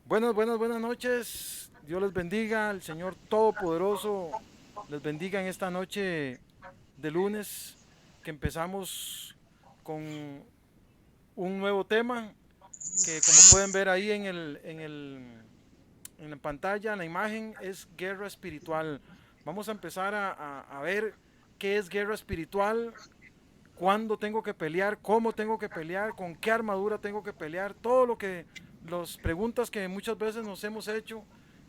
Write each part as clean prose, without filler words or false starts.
Buenas noches. Dios les bendiga. El Señor Todopoderoso les bendiga en esta noche de lunes que empezamos con un nuevo tema que como pueden ver ahí en la pantalla, en la imagen, es guerra espiritual. Vamos a empezar a ver qué es guerra espiritual, cuándo tengo que pelear, cómo tengo que pelear, con qué armadura tengo que pelear, todo lo que, las preguntas que muchas veces nos hemos hecho,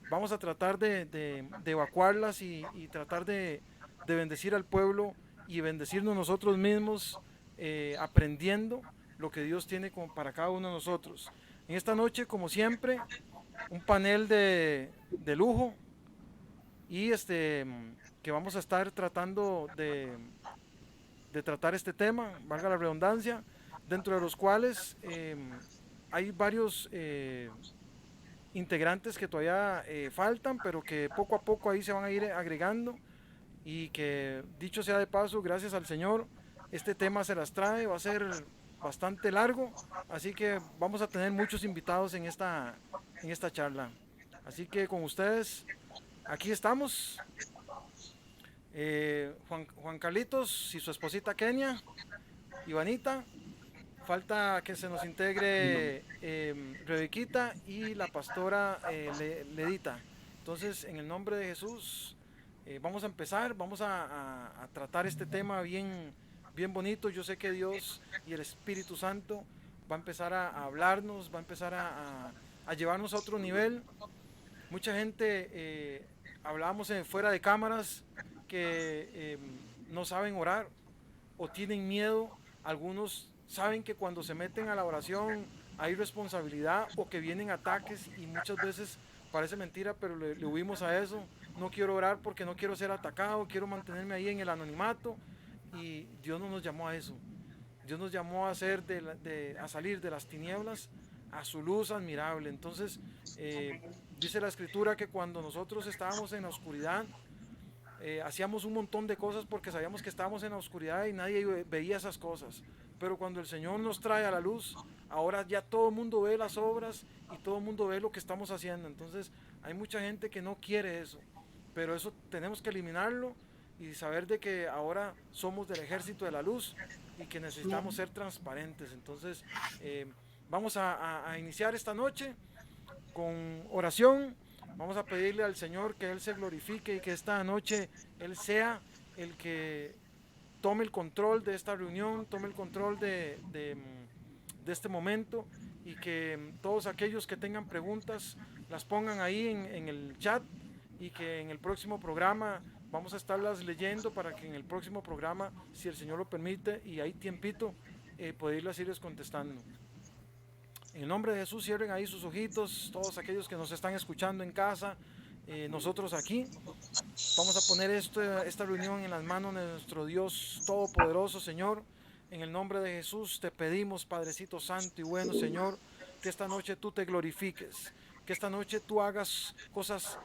vamos a tratar de evacuarlas y tratar de bendecir al pueblo y bendecirnos nosotros mismos, aprendiendo lo que Dios tiene para cada uno de nosotros. En esta noche, como siempre, un panel de lujo y que vamos a estar tratando de tratar este tema, valga la redundancia, dentro de los cuales hay varios integrantes que todavía faltan, pero que poco a poco ahí se van a ir agregando y que dicho sea de paso, gracias al Señor, este tema se las trae, va a ser bastante largo, así que vamos a tener muchos invitados en esta charla. Así que con ustedes, aquí estamos, Juan Carlitos y su esposita Kenia, Ivanita. Falta que se nos integre Rebequita y la pastora Ledita. Entonces, en el nombre de Jesús, vamos a empezar, vamos a tratar este tema bien bonito. Yo sé que Dios y el Espíritu Santo va a empezar a hablarnos, va a empezar a llevarnos a otro nivel. Mucha gente, hablábamos fuera de cámaras, que no saben orar o tienen miedo. Algunos saben que cuando se meten a la oración hay responsabilidad o que vienen ataques y muchas veces parece mentira, pero le huimos a eso. No quiero orar porque no quiero ser atacado, quiero mantenerme ahí en el anonimato, y Dios no nos llamó a eso. Dios nos llamó a, a salir de las tinieblas a su luz admirable. Entonces, dice la escritura que cuando nosotros estábamos en la oscuridad, hacíamos un montón de cosas porque sabíamos que estábamos en la oscuridad y nadie veía esas cosas. Pero cuando el Señor nos trae a la luz, ahora ya todo el mundo ve las obras y todo el mundo ve lo que estamos haciendo. Entonces hay mucha gente que no quiere eso, pero eso tenemos que eliminarlo y saber de que ahora somos del ejército de la luz y que necesitamos ser transparentes. Entonces, vamos a iniciar esta noche con oración. Vamos a pedirle al Señor que Él se glorifique y que esta noche Él sea el que tome el control de esta reunión, tome el control de este momento, y que todos aquellos que tengan preguntas las pongan ahí en el chat, y que en el próximo programa vamos a estarlas leyendo para que en el próximo programa, si el Señor lo permite y hay tiempito, poderlas irles contestando. En el nombre de Jesús, cierren ahí sus ojitos, todos aquellos que nos están escuchando en casa, nosotros aquí. Vamos a poner esta reunión en las manos de nuestro Dios Todopoderoso, Señor. En el nombre de Jesús te pedimos, Padrecito Santo y bueno, Señor, que esta noche tú te glorifiques, que esta noche tú hagas cosas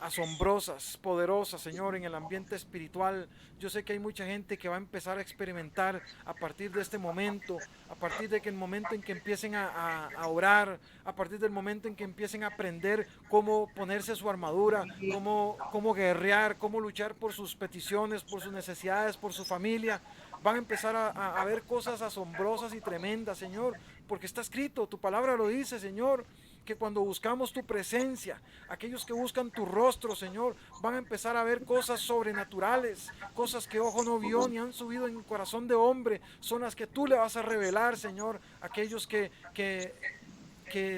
asombrosas, poderosas, Señor, en el ambiente espiritual. Yo sé que hay mucha gente que va a empezar a experimentar a partir de este momento, a partir de que el momento en que empiecen a orar, a partir del momento en que empiecen a aprender cómo ponerse su armadura, cómo guerrear, cómo luchar por sus peticiones, por sus necesidades, por su familia. Van a empezar a ver cosas asombrosas y tremendas, Señor, porque está escrito, tu palabra lo dice, Señor, que cuando buscamos tu presencia, aquellos que buscan tu rostro, Señor, van a empezar a ver cosas sobrenaturales, cosas que ojo no vio ni han subido en el corazón de hombre, son las que tú le vas a revelar, Señor, aquellos que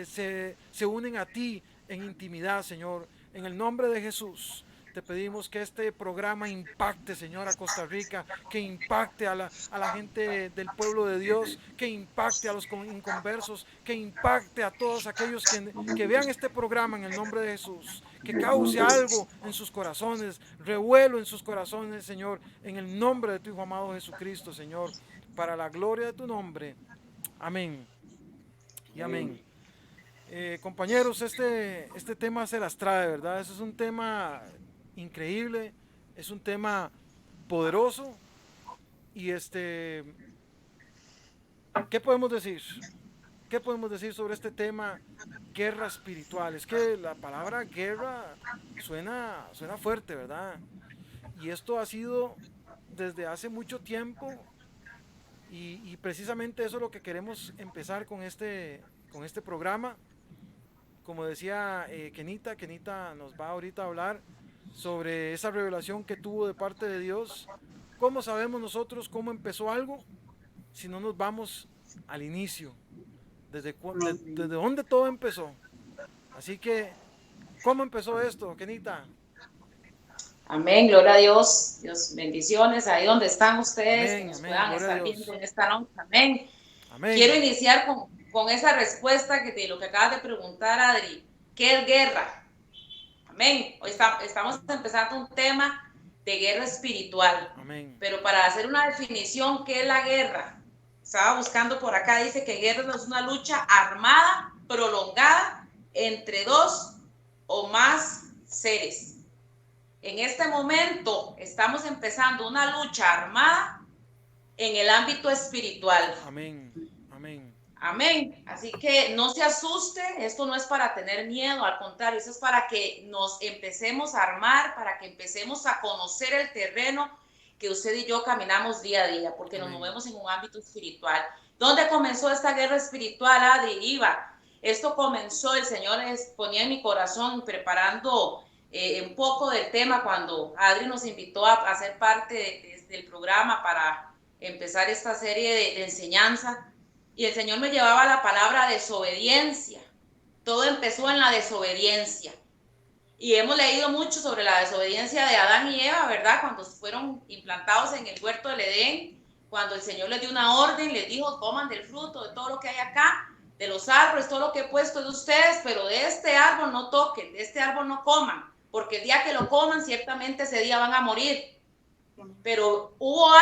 se unen a ti en intimidad, Señor. En el nombre de Jesús, te pedimos que este programa impacte, Señor, a Costa Rica, que impacte a la gente del pueblo de Dios, que impacte a los inconversos, que impacte a todos aquellos que vean este programa en el nombre de Jesús, que cause algo en sus corazones, revuelo en sus corazones, Señor, en el nombre de tu Hijo amado Jesucristo, Señor, para la gloria de tu nombre. Amén y amén. Compañeros, este tema se las trae, ¿verdad? Ese es un tema increíble, es un tema poderoso y ¿qué podemos decir? ¿Qué podemos decir sobre este tema, guerra espiritual? Es que la palabra guerra suena fuerte, ¿verdad? Y esto ha sido desde hace mucho tiempo y precisamente eso es lo que queremos empezar con este programa. Como decía Kenita nos va ahorita a hablar sobre esa revelación que tuvo de parte de Dios. ¿Cómo sabemos nosotros cómo empezó algo si no nos vamos al inicio? Desde dónde todo empezó. Así que, ¿cómo empezó esto, Kenita? Amén, gloria a Dios. Dios, bendiciones ahí donde están ustedes, que Amén, nos amén, puedan gloria a estar viendo Dios. en esta noche. Amén. Quiero Amén, iniciar con esa respuesta de lo que acabas de preguntar, Adri. ¿Qué es guerra? Amén. Hoy estamos empezando un tema de guerra espiritual. amén, Pero para hacer una definición, ¿qué es la guerra? Estaba buscando por acá, dice que guerra es una lucha armada, prolongada, entre dos o más seres. En este momento estamos empezando una lucha armada en el ámbito espiritual. amén, amén. Amén. Así que no se asuste, esto no es para tener miedo, al contrario, eso es para que nos empecemos a armar, para que empecemos a conocer el terreno que usted y yo caminamos día a día, porque nos Amén. movemos en un ámbito espiritual. ¿Dónde comenzó esta guerra espiritual, Adri? Iba. Esto comenzó, el Señor ponía en mi corazón preparando un poco del tema cuando Adri nos invitó a hacer parte del programa para empezar esta serie de enseñanza. Y el Señor me llevaba la palabra desobediencia. Todo empezó en la desobediencia. Y hemos leído mucho sobre la desobediencia de Adán y Eva, ¿verdad? Cuando fueron implantados en el huerto del Edén, cuando el Señor les dio una orden, les dijo, coman del fruto, de todo lo que hay acá, de los árboles, todo lo que he puesto de ustedes, pero de este árbol no toquen, de este árbol no coman, porque el día que lo coman, ciertamente ese día van a morir. Pero hubo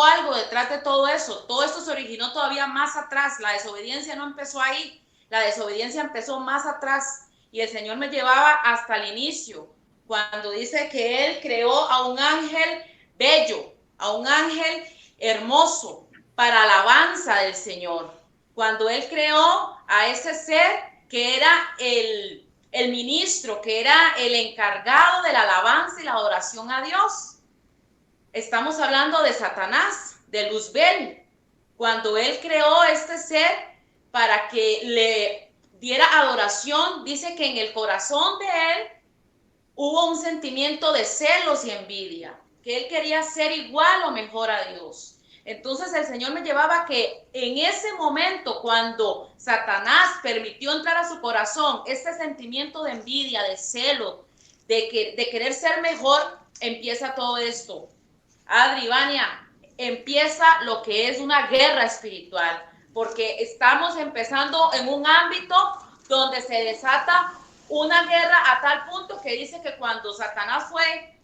algo detrás de todo eso. Todo esto se originó todavía más atrás. La desobediencia no empezó ahí. La desobediencia empezó más atrás. Y el Señor me llevaba hasta el inicio, cuando dice que Él creó a un ángel bello, a un ángel hermoso, para alabanza del Señor. Cuando Él creó a ese ser que era el ministro, que era el encargado de la alabanza y la adoración a Dios. Estamos hablando de Satanás, de Luzbel, cuando él creó este ser para que le diera adoración, dice que en el corazón de él hubo un sentimiento de celos y envidia, que él quería ser igual o mejor a Dios. Entonces el Señor me llevaba que en ese momento, cuando Satanás permitió entrar a su corazón este sentimiento de envidia, de celo, de querer ser mejor, empieza todo esto. Adri, Vania, empieza lo que es una guerra espiritual, porque estamos empezando en un ámbito donde se desata una guerra a tal punto que dice que cuando Satanás fue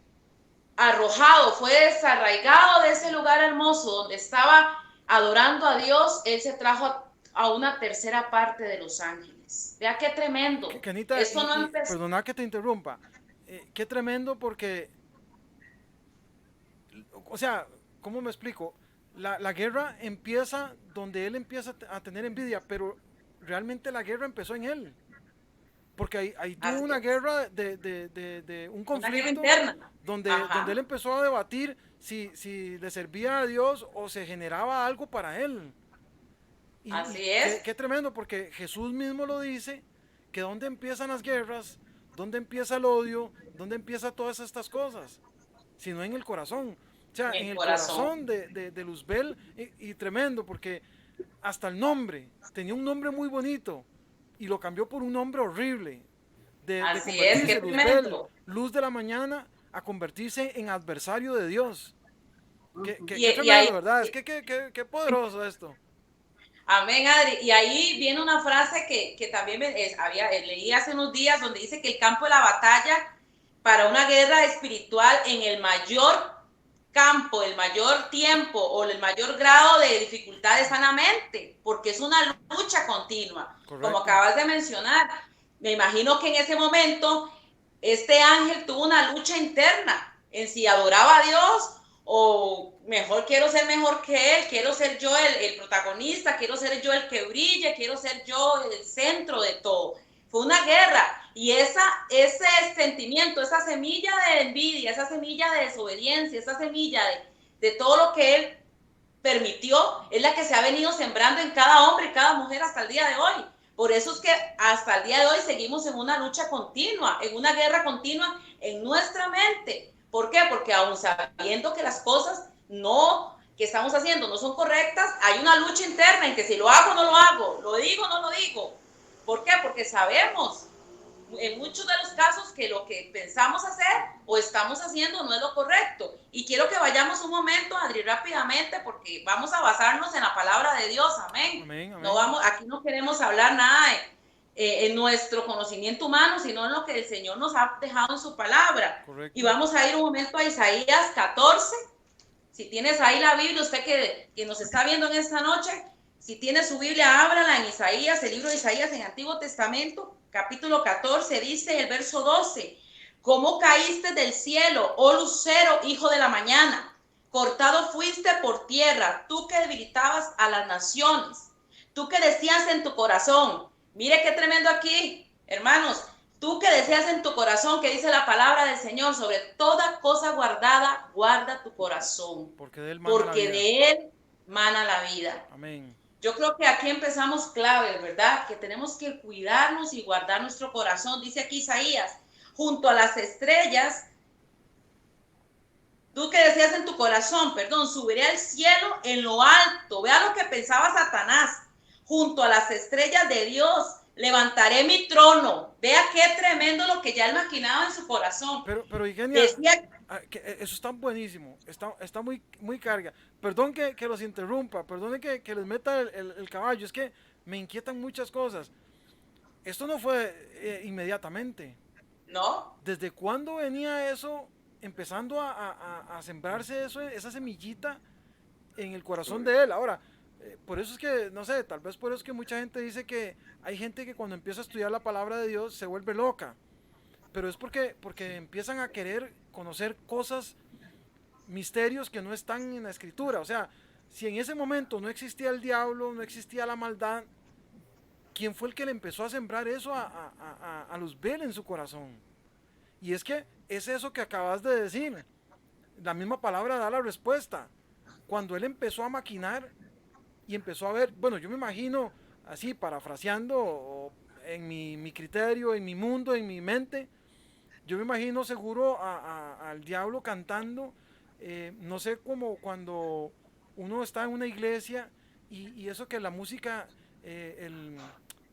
arrojado, fue desarraigado de ese lugar hermoso donde estaba adorando a Dios, él se trajo a una tercera parte de los ángeles. Vea qué tremendo. Kenita, Esto no empezó. perdona que te interrumpa. Qué tremendo porque, o sea, ¿cómo me explico? La guerra empieza donde él empieza a tener envidia, pero realmente la guerra empezó en él. Porque ahí tuvo Así una es. guerra de un Una guerra conflicto interna. donde él Ajá. empezó a debatir si le servía a Dios o se generaba algo para él. Y Así es. qué tremendo, porque Jesús mismo lo dice, que dónde empiezan las guerras, dónde empieza el odio, dónde empiezan todas estas cosas, sino en el corazón. O sea, En en el el corazón. corazón de Luzbel, y tremendo, porque hasta el nombre, tenía un nombre muy bonito, y lo cambió por un nombre horrible, de Así es, qué convertirse, Luzbel, tremendo. luz de la mañana, a convertirse en adversario de Dios. Qué Y tremendo, ahí, ¿verdad? Es que qué poderoso esto. amén, Adri. Y ahí viene una frase que también leí hace unos días donde dice que el campo de la batalla para una guerra espiritual en el mayor campo, el mayor tiempo o el mayor grado de dificultad es sanamente, porque es una lucha continua, como Correcto. acabas de mencionar. Me imagino que en ese momento este ángel tuvo una lucha interna en si adoraba a Dios o mejor quiero ser mejor que él, quiero ser yo el protagonista, quiero ser yo el que brille, quiero ser yo el centro de todo. Fue una guerra y ese sentimiento, esa semilla de envidia, esa semilla de desobediencia, esa semilla de todo lo que él permitió, es la que se ha venido sembrando en cada hombre y cada mujer hasta el día de hoy. Por eso es que hasta el día de hoy seguimos en una lucha continua, en una guerra continua en nuestra mente. ¿Por qué? Porque aún sabiendo que las cosas que estamos haciendo no son correctas, hay una lucha interna en que si lo hago o no lo hago, lo digo o no lo digo. ¿Por qué? Porque sabemos en muchos de los casos que lo que pensamos hacer o estamos haciendo no es lo correcto. Y quiero que vayamos un momento, Adri, rápidamente, porque vamos a basarnos en la palabra de Dios. Amén. Amén, amén. No vamos, aquí no queremos hablar nada en nuestro conocimiento humano, sino en lo que el Señor nos ha dejado en su palabra. Correcto. Y vamos a ir un momento a Isaías 14. Si tienes ahí la Biblia, usted que nos está viendo en esta noche, si tiene su Biblia, ábrala en Isaías, el libro de Isaías en Antiguo Testamento, capítulo 14, dice el verso 12, ¿cómo caíste del cielo, oh lucero, hijo de la mañana? Cortado fuiste por tierra, tú que debilitabas a las naciones, tú que decías en tu corazón, mire qué tremendo aquí, hermanos, tú que decías en tu corazón, que dice la palabra del Señor, sobre toda cosa guardada, guarda tu corazón, porque de él mana la vida. Amén. Yo creo que aquí empezamos claves, ¿verdad? Que tenemos que cuidarnos y guardar nuestro corazón. Dice aquí Isaías, junto a las estrellas, tú que decías en tu corazón, perdón, subiré al cielo en lo alto. Vea lo que pensaba Satanás. Junto a las estrellas de Dios, levantaré mi trono. Vea qué tremendo lo que ya él maquinaba en su corazón. Pero Igenia, decía, eso está buenísimo, está muy, muy carga. Perdón que los interrumpa, perdón que les meta el caballo, es que me inquietan muchas cosas. Esto no fue inmediatamente. ¿No? ¿Desde cuándo venía eso empezando a sembrarse esa semillita en el corazón de él? Ahora, por eso es que, no sé, tal vez por eso es que mucha gente dice que hay gente que cuando empieza a estudiar la palabra de Dios se vuelve loca. Pero es porque empiezan a querer conocer cosas, misterios que no están en la escritura. O sea, si en ese momento no existía el diablo, no existía la maldad, ¿quién fue el que le empezó a sembrar eso a Luzbel en su corazón? Y es que es eso que acabas de decir. La misma palabra da la respuesta. Cuando él empezó a maquinar y empezó a ver, bueno, yo me imagino así, parafraseando en mi criterio, en mi mundo, en mi mente, yo me imagino seguro al diablo cantando, no sé, como cuando uno está en una iglesia y eso que la música,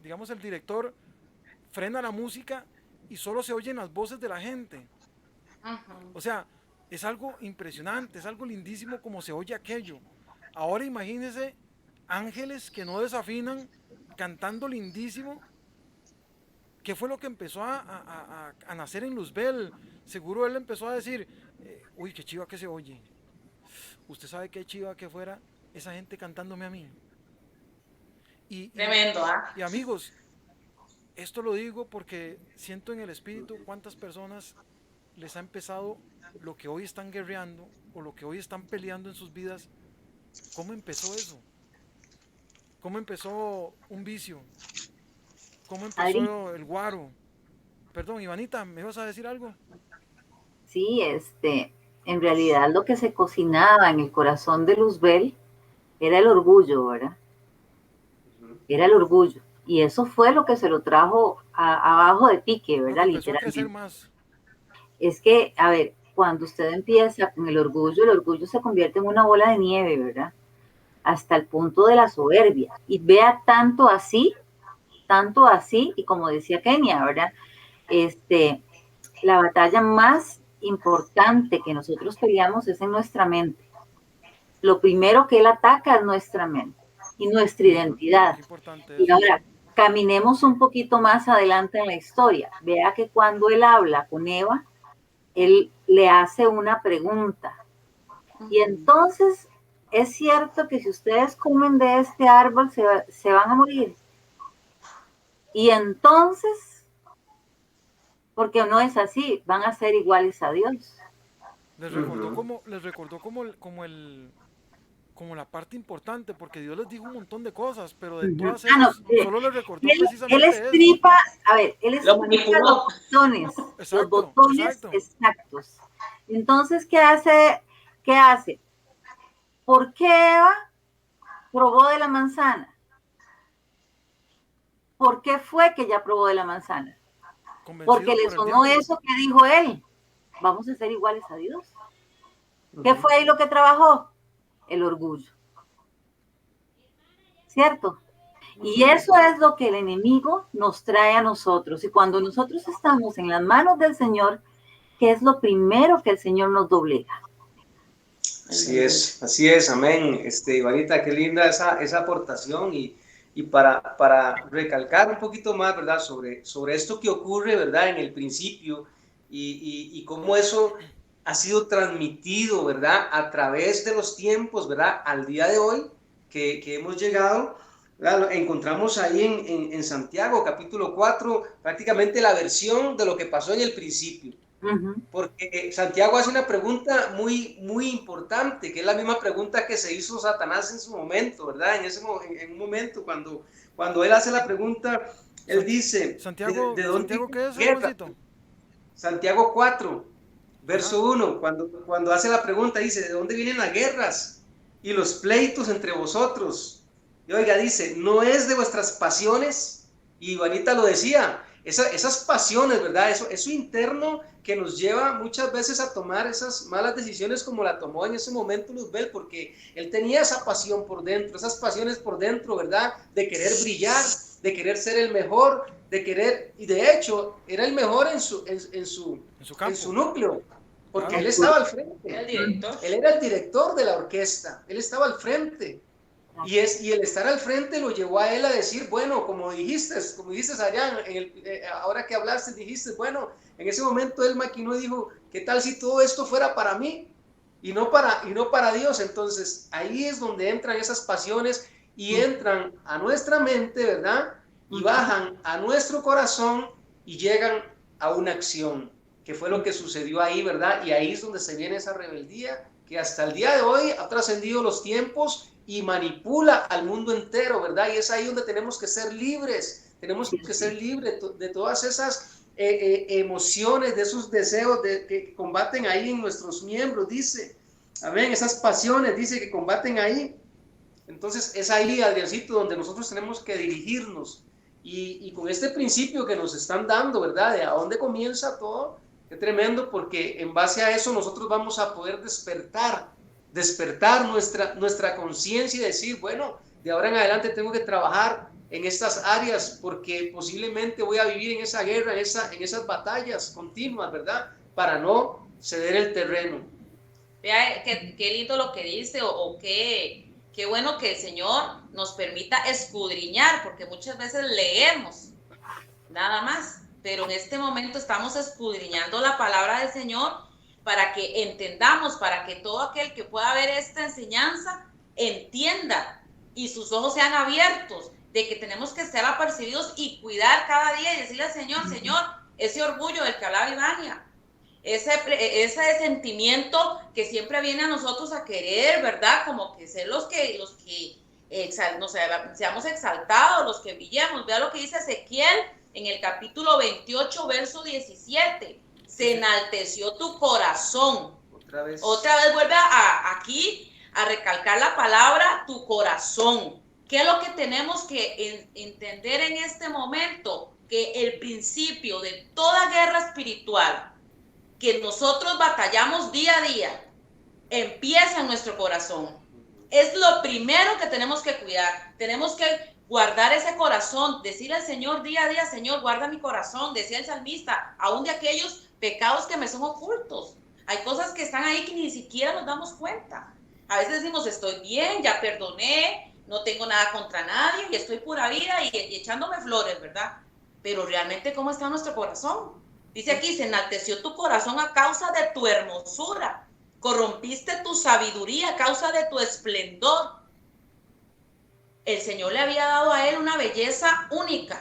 digamos el director frena la música y solo se oyen las voces de la gente. O sea, es algo impresionante, es algo lindísimo como se oye aquello. Ahora imagínense ángeles que no desafinan, cantando lindísimo. ¿Qué fue lo que empezó a nacer en Luzbel? Seguro él empezó a decir, uy, qué chiva que se oye. Usted sabe qué chiva que fuera esa gente cantándome a mí. Tremendo, ¿ah? Y amigos, esto lo digo porque siento en el espíritu cuántas personas les ha empezado lo que hoy están guerreando o lo que hoy están peleando en sus vidas. ¿Cómo empezó eso? ¿Cómo empezó un vicio? ¿Cómo empezó el guaro? Perdón, Ivanita, ¿me ibas a decir algo? Sí, en realidad lo que se cocinaba en el corazón de Luzbel era el orgullo, ¿verdad? Era el orgullo. Y eso fue lo que se lo trajo abajo de pique, ¿verdad? Literalmente. Más. Es que, a ver, cuando usted empieza con el orgullo se convierte en una bola de nieve, ¿verdad? Hasta el punto de la soberbia. Y vea tanto así, y como decía Kenia, ¿verdad? La batalla más importante que nosotros peleamos es en nuestra mente. Lo primero que él ataca es nuestra mente y nuestra identidad. Y ahora, caminemos un poquito más adelante en la historia. Vea que cuando él habla con Eva, él le hace una pregunta. Y entonces, ¿es cierto que si ustedes comen de este árbol se van a morir? Y entonces, porque no es así, van a ser iguales a Dios. Les recordó como la parte importante, porque Dios les dijo un montón de cosas, pero de Ujú. todas Ah, no, esas solo les recordó él precisamente eso. estripa, a ver, él Lo estripa manipuló. los Exacto, botones exacto. exactos. Entonces, ¿qué hace? ¿Qué hace? ¿Por qué Eva probó de la manzana? ¿Por qué fue que ella probó de la manzana? Porque Convencido le por el sonó diablo. eso que dijo él. Vamos a ser iguales a Dios. ¿Qué fue ahí lo que trabajó? El orgullo. ¿Cierto? Y eso es lo que el enemigo nos trae a nosotros. Y cuando nosotros estamos en las manos del Señor, ¿qué es lo primero que el Señor nos doblega? Así es, amén. Ivanita, qué linda esa aportación y para recalcar un poquito más, ¿verdad? Sobre esto que ocurre, ¿verdad? En el principio y cómo eso ha sido transmitido, ¿verdad? A través de los tiempos, ¿verdad? Al día de hoy que hemos llegado, ¿verdad? Lo encontramos ahí en Santiago, capítulo 4, prácticamente la versión de lo que pasó en el principio. Porque Santiago hace una pregunta muy, muy importante, que es la misma pregunta que se hizo Satanás en su momento, ¿verdad? En un momento, cuando él hace la pregunta, él dice, ¿de dónde Santiago, viene ¿qué la es, guerra? Hermancito? Santiago 4, Ajá. verso 1, cuando hace la pregunta, dice, ¿de dónde vienen las guerras y los pleitos entre vosotros? Y oiga, dice, ¿no es de vuestras pasiones? Y Ivanita lo decía, esas pasiones, ¿verdad? Eso interno que nos lleva muchas veces a tomar esas malas decisiones como la tomó en ese momento Luzbel, porque él tenía esa pasión por dentro, esas pasiones por dentro, ¿verdad? De querer brillar, de querer ser el mejor, de querer, y de hecho, era el mejor en su En su en campo. su núcleo, porque Claro. él estaba al frente, El director. él era el director de la orquesta, él estaba al frente, y el estar al frente lo llevó a él a decir, bueno, como dijiste allá, ahora que hablaste, dijiste, bueno, en ese momento él maquinó y dijo, ¿qué tal si todo esto fuera para mí y no para Dios? Entonces ahí es donde entran esas pasiones y entran a nuestra mente, ¿verdad? Y bajan a nuestro corazón y llegan a una acción, que fue lo que sucedió ahí, ¿verdad? Y ahí es donde se viene esa rebeldía que hasta el día de hoy ha trascendido los tiempos y manipula al mundo entero, ¿verdad? Y es ahí donde tenemos que ser libres, tenemos que ser libres de todas esas emociones, de esos deseos que combaten ahí en nuestros miembros, dice, amén, esas pasiones, dice, que combaten ahí. Entonces es ahí, Adriancito, donde nosotros tenemos que dirigirnos y con este principio que nos están dando, ¿verdad? De a dónde comienza todo, qué tremendo, porque en base a eso nosotros vamos a poder despertar nuestra conciencia y decir, bueno, de ahora en adelante tengo que trabajar en estas áreas porque posiblemente voy a vivir en esa guerra, en esas batallas continuas, ¿verdad? Para no ceder el terreno. Vea qué lindo lo que dice o qué bueno que el Señor nos permita escudriñar, porque muchas veces leemos nada más, pero en este momento estamos escudriñando la palabra del Señor para que entendamos, para que todo aquel que pueda ver esta enseñanza entienda y sus ojos sean abiertos de que tenemos que ser apercibidos y cuidar cada día y decirle al Señor, Señor, ese orgullo del que hablaba Ivania, ese sentimiento que siempre viene a nosotros a querer, ¿verdad? Como que ser los que seamos exaltados, los que brillemos. Vea lo que dice Ezequiel en el capítulo 28, verso 17. Se enalteció tu corazón. Otra vez vuelve aquí a recalcar la palabra tu corazón. ¿Qué es lo que tenemos que entender en este momento? Que el principio de toda guerra espiritual que nosotros batallamos día a día empieza en nuestro corazón. Es lo primero que tenemos que cuidar. Tenemos que guardar ese corazón, decirle al Señor día a día, Señor, guarda mi corazón, decía el salmista, aún de aquellos pecados que me son ocultos. Hay cosas que están ahí que ni siquiera nos damos cuenta. A veces decimos, estoy bien, ya perdoné, no tengo nada contra nadie y estoy pura vida y echándome flores, ¿verdad? Pero realmente, ¿cómo está nuestro corazón? Dice aquí, se enalteció tu corazón a causa de tu hermosura, corrompiste tu sabiduría a causa de tu esplendor. El Señor le había dado a él una belleza única.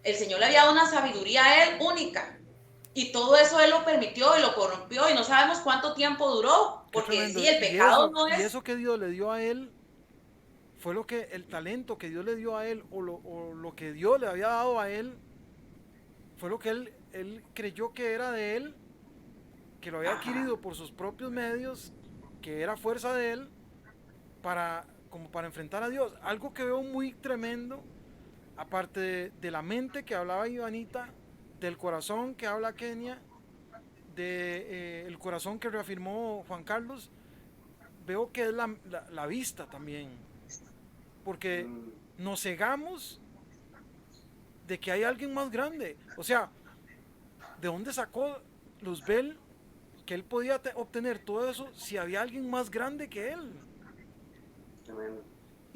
El Señor le había dado una sabiduría a él única. Y todo eso él lo permitió y lo corrompió y no sabemos cuánto tiempo duró, porque sí, el pecado no es... Y eso que Dios le dio a él fue el talento que Dios le dio a él, o lo que Dios le había dado a él, fue lo que él creyó que era de él, que lo había adquirido por sus propios medios, que era fuerza de él, como para enfrentar a Dios. Algo que veo muy tremendo, aparte de la mente que hablaba Ivanita, del corazón que habla Kenia, el corazón que reafirmó Juan Carlos, veo que es la vista también, porque nos cegamos de que hay alguien más grande. O sea, ¿de dónde sacó Luzbel que él podía obtener todo eso si había alguien más grande que él? Tremendo.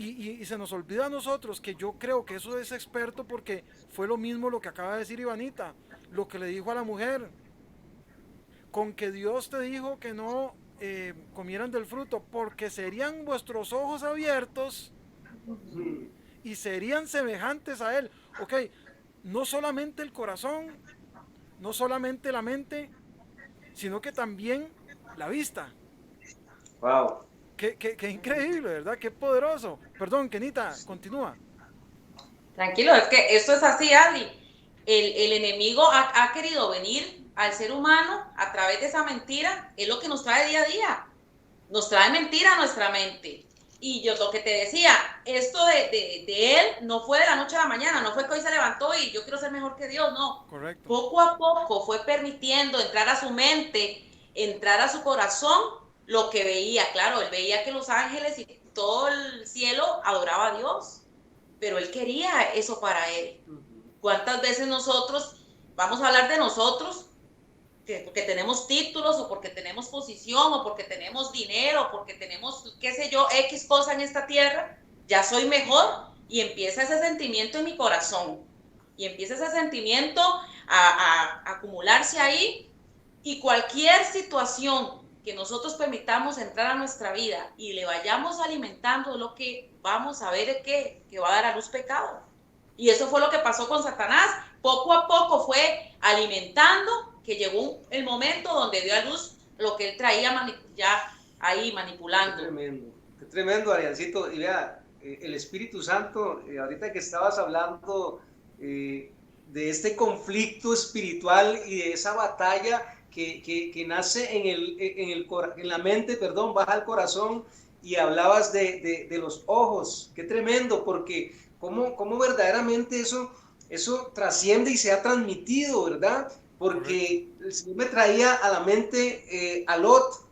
Y se nos olvida a nosotros, que yo creo que eso es experto, porque fue lo mismo lo que acaba de decir Ivanita, lo que le dijo a la mujer, con que Dios te dijo que no comieran del fruto, porque serían vuestros ojos abiertos y serían semejantes a él. Ok, no solamente el corazón, no solamente la mente, sino que también la vista. Wow. Qué increíble, ¿verdad? Qué poderoso. Perdón, Kenita, continúa. Tranquilo, es que esto es así, Adri. El enemigo ha querido venir al ser humano a través de esa mentira, es lo que nos trae día a día. Nos trae mentira a nuestra mente. Y yo lo que te decía, esto de él no fue de la noche a la mañana, no fue que hoy se levantó y yo quiero ser mejor que Dios, no. Correcto. Poco a poco fue permitiendo entrar a su mente, entrar a su corazón, lo que veía. Claro, él veía que los ángeles y todo el cielo adoraba a Dios, pero él quería eso para él. ¿Cuántas veces nosotros, vamos a hablar de nosotros, porque tenemos títulos o porque tenemos posición o porque tenemos dinero o porque tenemos, qué sé yo, X cosa en esta tierra, ya soy mejor, y empieza ese sentimiento en mi corazón y empieza ese sentimiento a acumularse ahí, y cualquier situación que nosotros permitamos entrar a nuestra vida y le vayamos alimentando, lo que vamos a ver que va a dar a luz pecado. Y eso fue lo que pasó con Satanás. Poco a poco fue alimentando, que llegó el momento donde dio a luz lo que él traía ya ahí manipulando. Qué tremendo, Ariancito. Y vea, el Espíritu Santo, ahorita que estabas hablando de este conflicto espiritual y de esa batalla que nace en la mente, perdón, baja al corazón, y hablabas de los ojos. Qué tremendo, porque cómo verdaderamente eso trasciende y se ha transmitido, ¿verdad? Porque el Señor me traía a la mente a Lot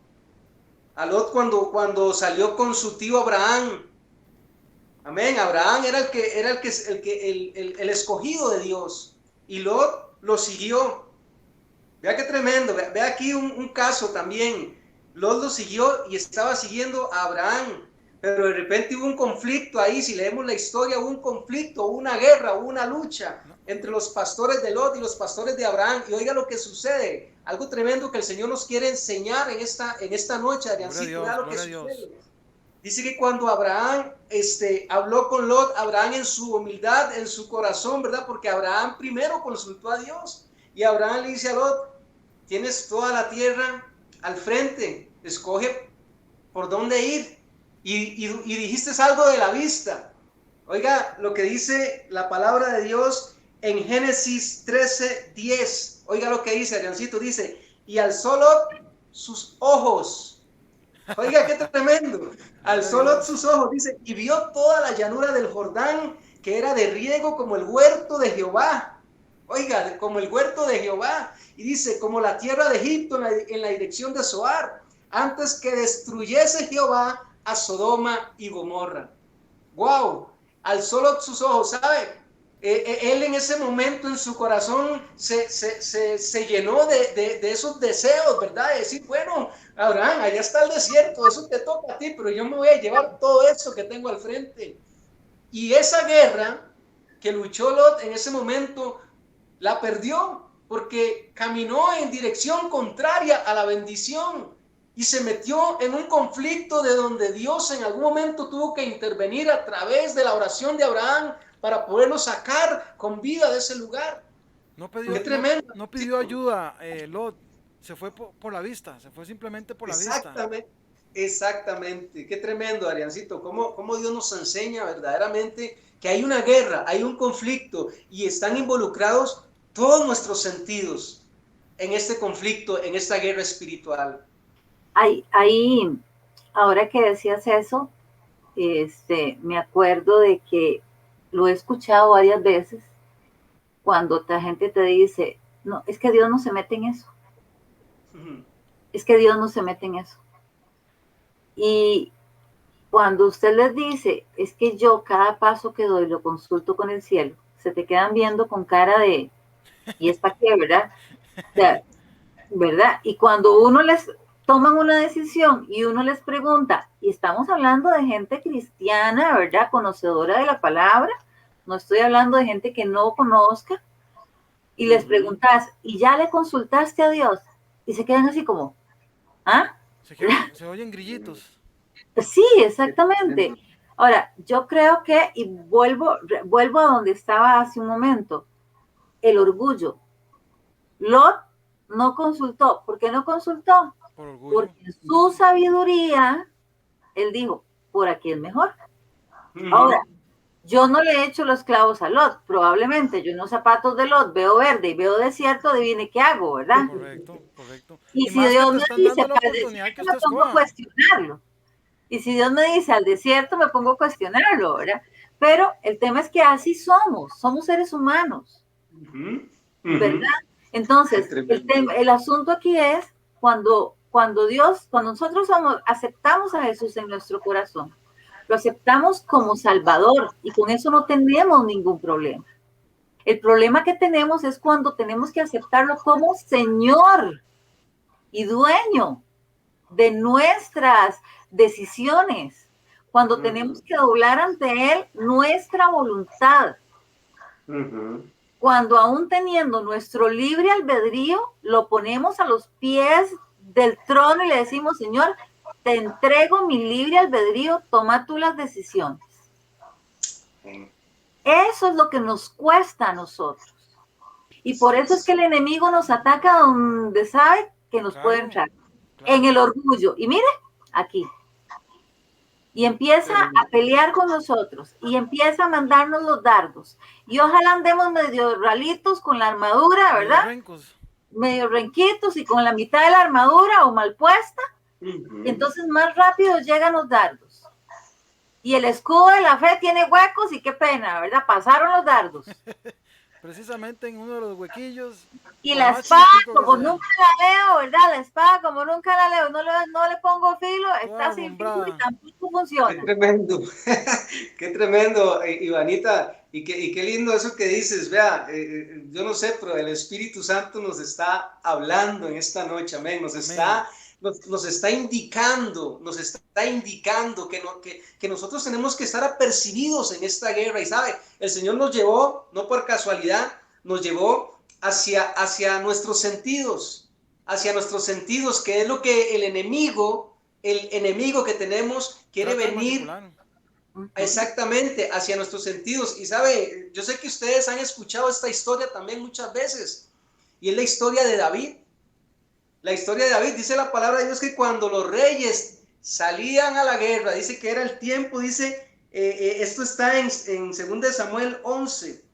cuando salió con su tío Abraham. Amén. Abraham era el escogido de Dios, y Lot lo siguió. Vea qué tremendo. Vea aquí un caso también. Lot lo siguió y estaba siguiendo a Abraham, pero de repente hubo un conflicto ahí. Si leemos la historia, hubo un conflicto, hubo una guerra, hubo una lucha entre los pastores de Lot y los pastores de Abraham. Y oiga lo que sucede, algo tremendo que el Señor nos quiere enseñar en esta noche, Adriancito. Vea lo que sucede. Dice que cuando Abraham habló con Lot, Abraham en su humildad, en su corazón, ¿verdad? Porque Abraham primero consultó a Dios. Y Abraham le dice a Lot: tienes toda la tierra al frente, escoge por dónde ir. Y dijiste algo de la vista. Oiga lo que dice la palabra de Dios en Génesis 13:10. Oiga lo que dice, Adriancito, dice: y alzó Lot sus ojos. Oiga, qué tremendo. Alzó Lot sus ojos, dice, y vio toda la llanura del Jordán, que era de riego como el huerto de Jehová. Oiga, como el huerto de Jehová. Y dice, como la tierra de Egipto en la dirección de Zoar, antes que destruyese Jehová a Sodoma y Gomorra. ¡Wow! Alzó Lot sus ojos, ¿sabe? Él en ese momento en su corazón se llenó de esos deseos, ¿verdad? De decir, bueno, Abraham, allá está el desierto, eso te toca a ti, pero yo me voy a llevar todo eso que tengo al frente. Y esa guerra que luchó Lot en ese momento, la perdió, porque caminó en dirección contraria a la bendición y se metió en un conflicto de donde Dios en algún momento tuvo que intervenir a través de la oración de Abraham para poderlo sacar con vida de ese lugar. No Qué pidió, tremendo. no pidió ayuda, Lot. Se fue por la vista, se fue simplemente por la vista. Exactamente, exactamente. Qué tremendo, Ariancito. Cómo Dios nos enseña verdaderamente que hay una guerra, hay un conflicto y están involucrados todos nuestros sentidos en este conflicto, en esta guerra espiritual. Ahí, ahora que decías eso, me acuerdo de que lo he escuchado varias veces cuando otra gente te dice, no, es que Dios no se mete en eso. Es que Dios no se mete en eso. Y cuando usted les dice, es que yo cada paso que doy lo consulto con el cielo, se te quedan viendo con cara de, ¿y esta qué, verdad? O sea, ¿verdad? Y cuando uno les toman una decisión y uno les pregunta, y estamos hablando de gente cristiana, ¿verdad? Conocedora de la palabra, no estoy hablando de gente que no conozca, y les preguntas, ¿y ya le consultaste a Dios? Y se quedan así como, ¿ah? Se oyen grillitos. Sí, exactamente. Ahora, yo creo que, y vuelvo a donde estaba hace un momento, el orgullo. Lot no consultó. ¿Por qué no consultó? Por orgullo. Porque en su sabiduría, él dijo, por aquí es mejor. Ahora, yo no le he hecho los clavos a Lot, probablemente yo en los zapatos de Lot veo verde y veo desierto, adivine qué hago, ¿verdad? Correcto. Y si Dios me dice, para el desierto me pongo a cuestionarlo. Y si Dios me dice al desierto, me pongo a cuestionarlo, ¿verdad? Pero el tema es que así somos seres humanos, ¿verdad? Entonces, el asunto aquí es cuando nosotros aceptamos a Jesús en nuestro corazón, lo aceptamos como Salvador y con eso no tenemos ningún problema. El problema que tenemos es cuando tenemos que aceptarlo como Señor y dueño de nuestras decisiones, cuando tenemos que doblar ante Él nuestra voluntad. Cuando aún teniendo nuestro libre albedrío, lo ponemos a los pies del trono y le decimos, Señor, te entrego mi libre albedrío, toma tú las decisiones. Eso es lo que nos cuesta a nosotros. Y por eso es que el enemigo nos ataca donde sabe que nos puede entrar. En el orgullo. Y mire, aquí. Y empieza a pelear con nosotros. Y empieza a mandarnos los dardos. Y ojalá andemos medio ralitos con la armadura, ¿verdad? Medio renquitos y con la mitad de la armadura o mal puesta. Y entonces más rápido llegan los dardos. Y el escudo de la fe tiene huecos y qué pena, ¿verdad? Pasaron los dardos. Precisamente en uno de los huequillos. Y la espada, como nunca la leo, ¿verdad? La espada, como nunca la leo, no le pongo filo, está sin filo y tampoco funciona. Qué tremendo, qué tremendo, Ivanita. Y qué lindo eso que dices. Vea, yo no sé, pero el Espíritu Santo nos está hablando en esta noche, amén. Nos está indicando que nosotros tenemos que estar apercibidos en esta guerra. Y sabe, el Señor nos llevó, no por casualidad, nos llevó hacia nuestros sentidos, que es lo que el enemigo que tenemos quiere venir exactamente hacia nuestros sentidos. Y sabe, yo sé que ustedes han escuchado esta historia también muchas veces, y es la historia de David. La historia de David, dice la palabra de Dios que cuando los reyes salían a la guerra, dice que era el tiempo, dice, esto está en 2 Samuel 11,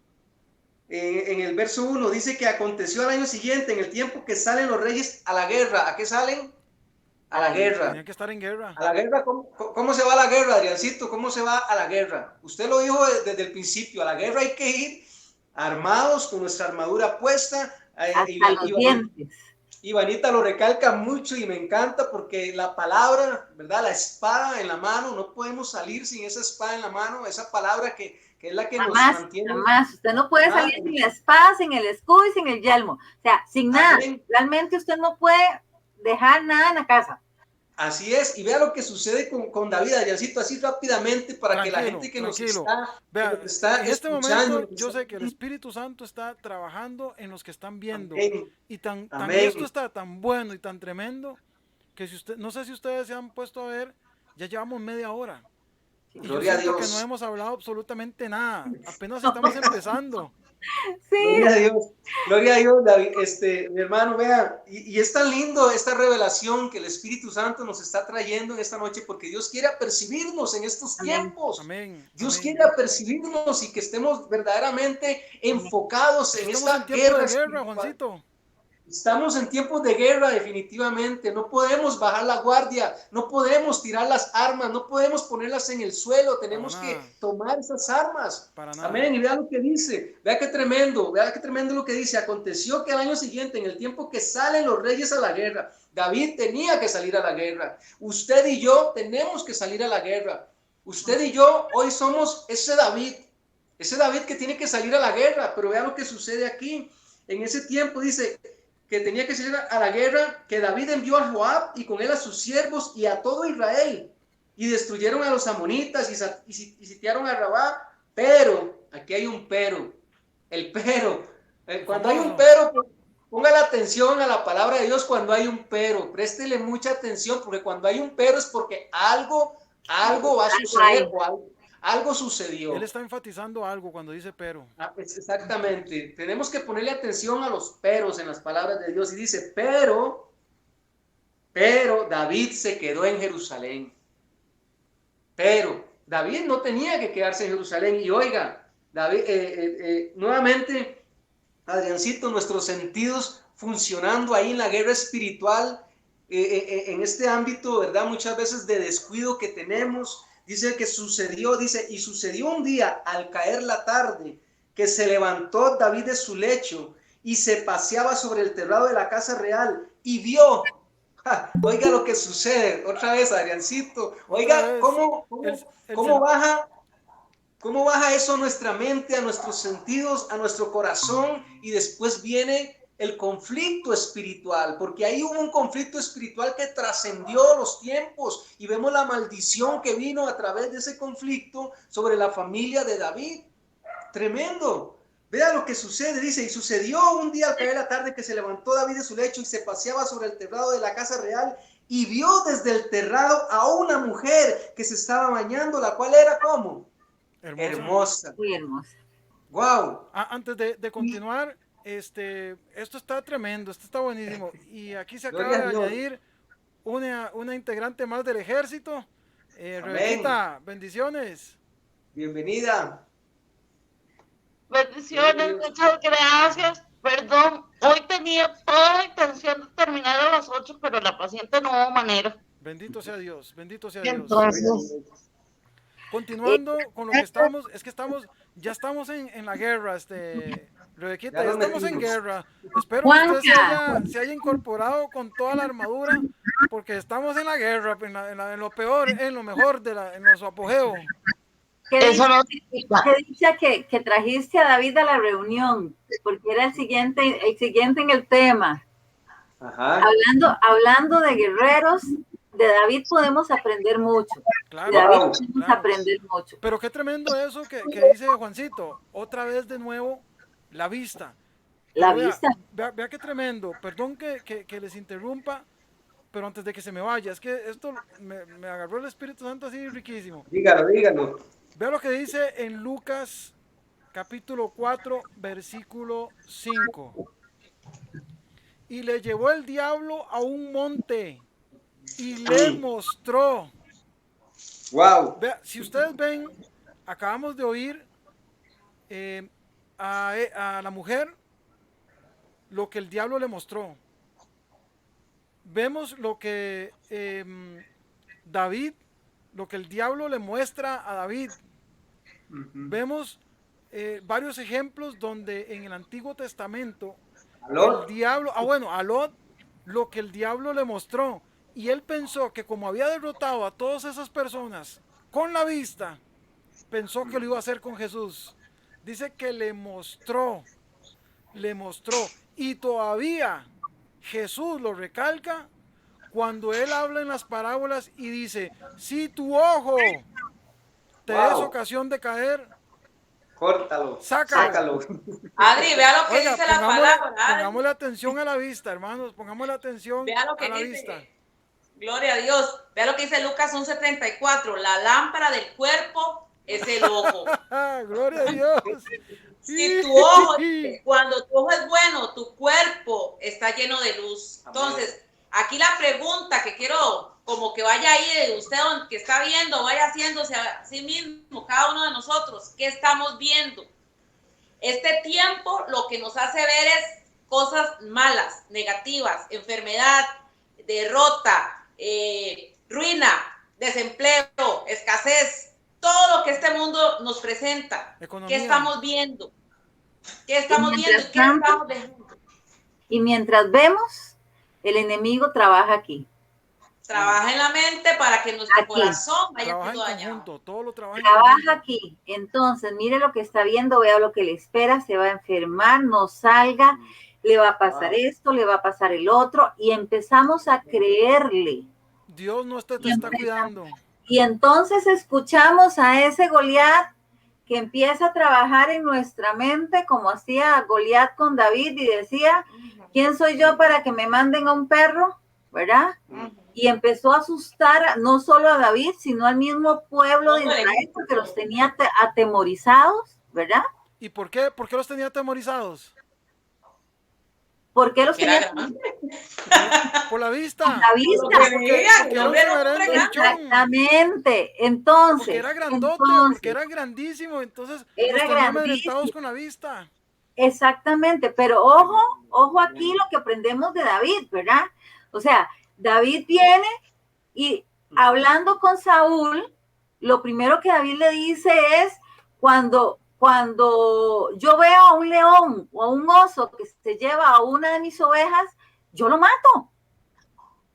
en el verso 1, dice que aconteció al año siguiente, en el tiempo que salen los reyes a la guerra. ¿A qué salen? A la guerra. Tenían que estar en guerra. A la guerra. ¿Cómo se va a la guerra, Adriancito? ¿Cómo se va a la guerra? Usted lo dijo desde el principio, a la guerra hay que ir armados, con nuestra armadura puesta. Hasta los dientes. Ivanita lo recalca mucho y me encanta porque la palabra, ¿verdad? La espada en la mano, no podemos salir sin esa espada en la mano, esa palabra que es la que nos mantiene. Jamás, usted no puede salir sin la espada, sin el escudo y sin el yelmo, o sea, sin nada. Realmente usted no puede dejar nada en la casa. Así es, y vea lo que sucede con David, Adriancito, así rápidamente para que la gente que nos está en este escuchando, momento yo sé que el Espíritu Santo está trabajando en los que están viendo. Amén. Y tan esto está tan bueno y tan tremendo que si usted, no sé si ustedes se han puesto a ver, ya llevamos media hora. Y yo siento que no hemos hablado absolutamente nada, apenas estamos empezando. Sí. Gloria a Dios, gloria a Dios, David, mi hermano, vea, y es tan lindo esta revelación que el Espíritu Santo nos está trayendo en esta noche, porque Dios quiere apercibirnos en estos tiempos. Amén. Dios Amén. quiere apercibirnos y que estemos verdaderamente enfocados en Estamos en esta tiempo de guerra guerra, espiritual. Juancito. Estamos en tiempos de guerra, definitivamente. No podemos bajar la guardia, no podemos tirar las armas, no podemos ponerlas en el suelo. Tenemos que tomar esas armas. Amén. Y vea lo que dice. Vea qué tremendo lo que dice. Aconteció que al año siguiente, en el tiempo que salen los reyes a la guerra, David tenía que salir a la guerra. Usted y yo tenemos que salir a la guerra. Usted y yo hoy somos ese David que tiene que salir a la guerra. Pero vea lo que sucede aquí. En ese tiempo dice que tenía que salir a la guerra, que David envió a Joab y con él a sus siervos y a todo Israel, y destruyeron a los amonitas y sitiaron a Rabá, pero, aquí hay un pero, el pero, cuando hay un pero, ponga la atención a la palabra de Dios cuando hay un pero, préstele mucha atención, porque cuando hay un pero es porque algo va a suceder o algo sucedió. Él está enfatizando algo cuando dice pero. Exactamente. Tenemos que ponerle atención a los peros en las palabras de Dios. Y dice, pero David se quedó en Jerusalén. Pero David no tenía que quedarse en Jerusalén. Y oiga, David, nuevamente, Adriancito, nuestros sentidos funcionando ahí en la guerra espiritual, en este ámbito, ¿verdad? Muchas veces de descuido que tenemos. Dice que sucedió, y sucedió un día al caer la tarde, que se levantó David de su lecho y se paseaba sobre el terrado de la casa real y vio, oiga lo que sucede, otra vez Adriancito, oiga, ¿cómo baja eso a nuestra mente, a nuestros sentidos, a nuestro corazón? Y después viene el conflicto espiritual, porque ahí hubo un conflicto espiritual que trascendió los tiempos y vemos la maldición que vino a través de ese conflicto sobre la familia de David. Tremendo. Vea lo que sucede, dice, y sucedió un día al caer la tarde que se levantó David de su lecho y se paseaba sobre el terrado de la casa real y vio desde el terrado a una mujer que se estaba bañando, la cual era ¿cómo? Hermosa. Muy hermosa. Wow. Antes de continuar, esto está tremendo, esto está buenísimo. Y aquí se acaba de añadir una integrante más del ejército. Rebequita, bendiciones. Bienvenida. Bendiciones, muchas gracias. Perdón, hoy tenía toda la intención de terminar a las 8, pero la paciente no hubo manera. Bendito sea Dios, bendito sea Entonces, Dios. Continuando con lo que estamos, es que ya estamos en la guerra, Rebequita, ya estamos en guerra. Espero que usted se haya incorporado con toda la armadura, porque estamos en la guerra, en lo peor, en lo mejor, en nuestro apogeo. Eso no significa. ¿Qué dicha que trajiste a David a la reunión? Porque era el siguiente en el tema. Ajá. Hablando de guerreros, de David podemos aprender mucho. Claro, de David podemos aprender mucho. Pero qué tremendo eso que dice Juancito. Otra vez de nuevo, la vista. Vea qué tremendo. Perdón que les interrumpa, pero antes de que se me vaya, es que esto me agarró el Espíritu Santo así riquísimo. Dígalo. Vea lo que dice en Lucas capítulo 4, versículo 5. Y le llevó el diablo a un monte y le mostró. Wow. Vea, si ustedes ven, acabamos de oír a la mujer lo que el diablo le mostró. Vemos lo que lo que el diablo le muestra a David. Vemos varios ejemplos donde en el Antiguo Testamento el diablo, a Lot, lo que el diablo le mostró, y él pensó que como había derrotado a todas esas personas con la vista, pensó que lo iba a hacer con Jesús. Dice que le mostró, y todavía Jesús lo recalca cuando él habla en las parábolas y dice, si tu ojo te es ocasión de caer, córtalo, sácalo. Adri, vea lo que dice la palabra. Pongámosle atención a la vista, hermanos, pongámosle atención a la vista. Gloria a Dios. Vea lo que dice Lucas 11:34. La lámpara del cuerpo es el ojo. Gloria a Dios. Si tu ojo, cuando tu ojo es bueno, tu cuerpo está lleno de luz. Entonces, aquí la pregunta que quiero como que vaya ahí, usted que está viendo, vaya haciéndose a sí mismo, cada uno de nosotros, ¿qué estamos viendo? Este tiempo lo que nos hace ver es cosas malas, negativas, enfermedad, derrota, ruina, desempleo, escasez, todo lo que este mundo nos presenta. Economía. ¿Qué estamos viendo? ¿Qué estamos viendo? ¿Qué estamos dejando? Y mientras vemos, el enemigo trabaja aquí. Trabaja en la mente para que nuestro Aquí. corazón vaya Trabaja siendo en dañado. conjunto, todo lo trabaja en Trabaja conjunto. aquí. Entonces, mire lo que está viendo, vea lo que le espera, se va a enfermar, no salga, le va a pasar esto, le va a pasar el otro, y empezamos a creerle. Dios no te está cuidando. Y entonces escuchamos a ese Goliat que empieza a trabajar en nuestra mente, como hacía Goliat con David, y decía, ¿quién soy yo para que me manden a un perro? ¿Verdad? Y empezó a asustar no solo a David, sino al mismo pueblo de Israel, porque los tenía atemorizados, ¿verdad? ¿Y por qué? ¿Por qué los tenía atemorizados? ¿Por qué los tenía Por la vista. la vista? Porque era un reverendo bichón. Exactamente. Entonces. Porque era grandote, porque era grandísimo. Entonces era los tenía grandísimo. amedrentados con la vista. Exactamente. Pero ojo aquí lo que aprendemos de David, ¿verdad? O sea, David viene y hablando con Saúl, lo primero que David le dice es, cuando yo veo a un león o a un oso que se lleva a una de mis ovejas, yo lo mato.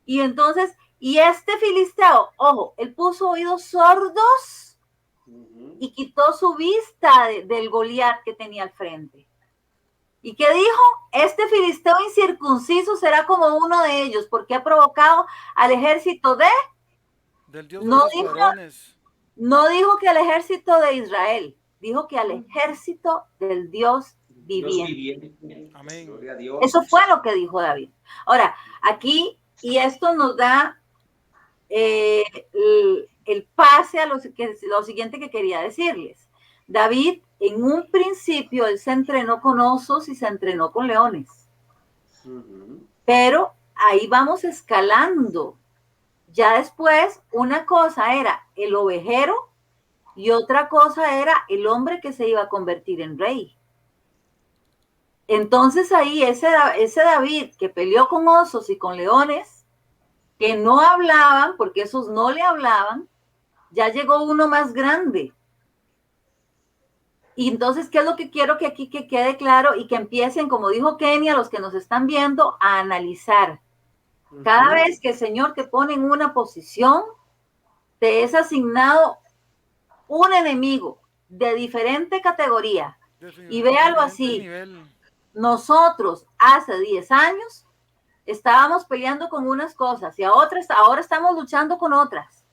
Y entonces, y este filisteo, ojo, él puso oídos sordos y quitó su vista del Goliat que tenía al frente. ¿Y qué dijo? Este filisteo incircunciso será como uno de ellos, porque ha provocado al ejército del Dios de los ladrones. No dijo que al ejército de Israel, dijo que al ejército del Dios viviente. Amén. Eso fue lo que dijo David. Ahora, aquí, y esto nos da el pase a lo siguiente que quería decirles. David, en un principio, él se entrenó con osos y se entrenó con leones. Pero ahí vamos escalando. Ya después, una cosa era el ovejero y otra cosa era el hombre que se iba a convertir en rey. Entonces ahí ese David que peleó con osos y con leones, que no hablaban, porque esos no le hablaban, ya llegó uno más grande. Y entonces, ¿qué es lo que quiero que aquí que quede claro y que empiecen, como dijo Kenia, los que nos están viendo, a analizar? Cada vez que el Señor te pone en una posición, te es asignado un enemigo de diferente categoría. Y véalo así. Nosotros hace 10 años estábamos peleando con unas cosas y ahora estamos luchando con otras.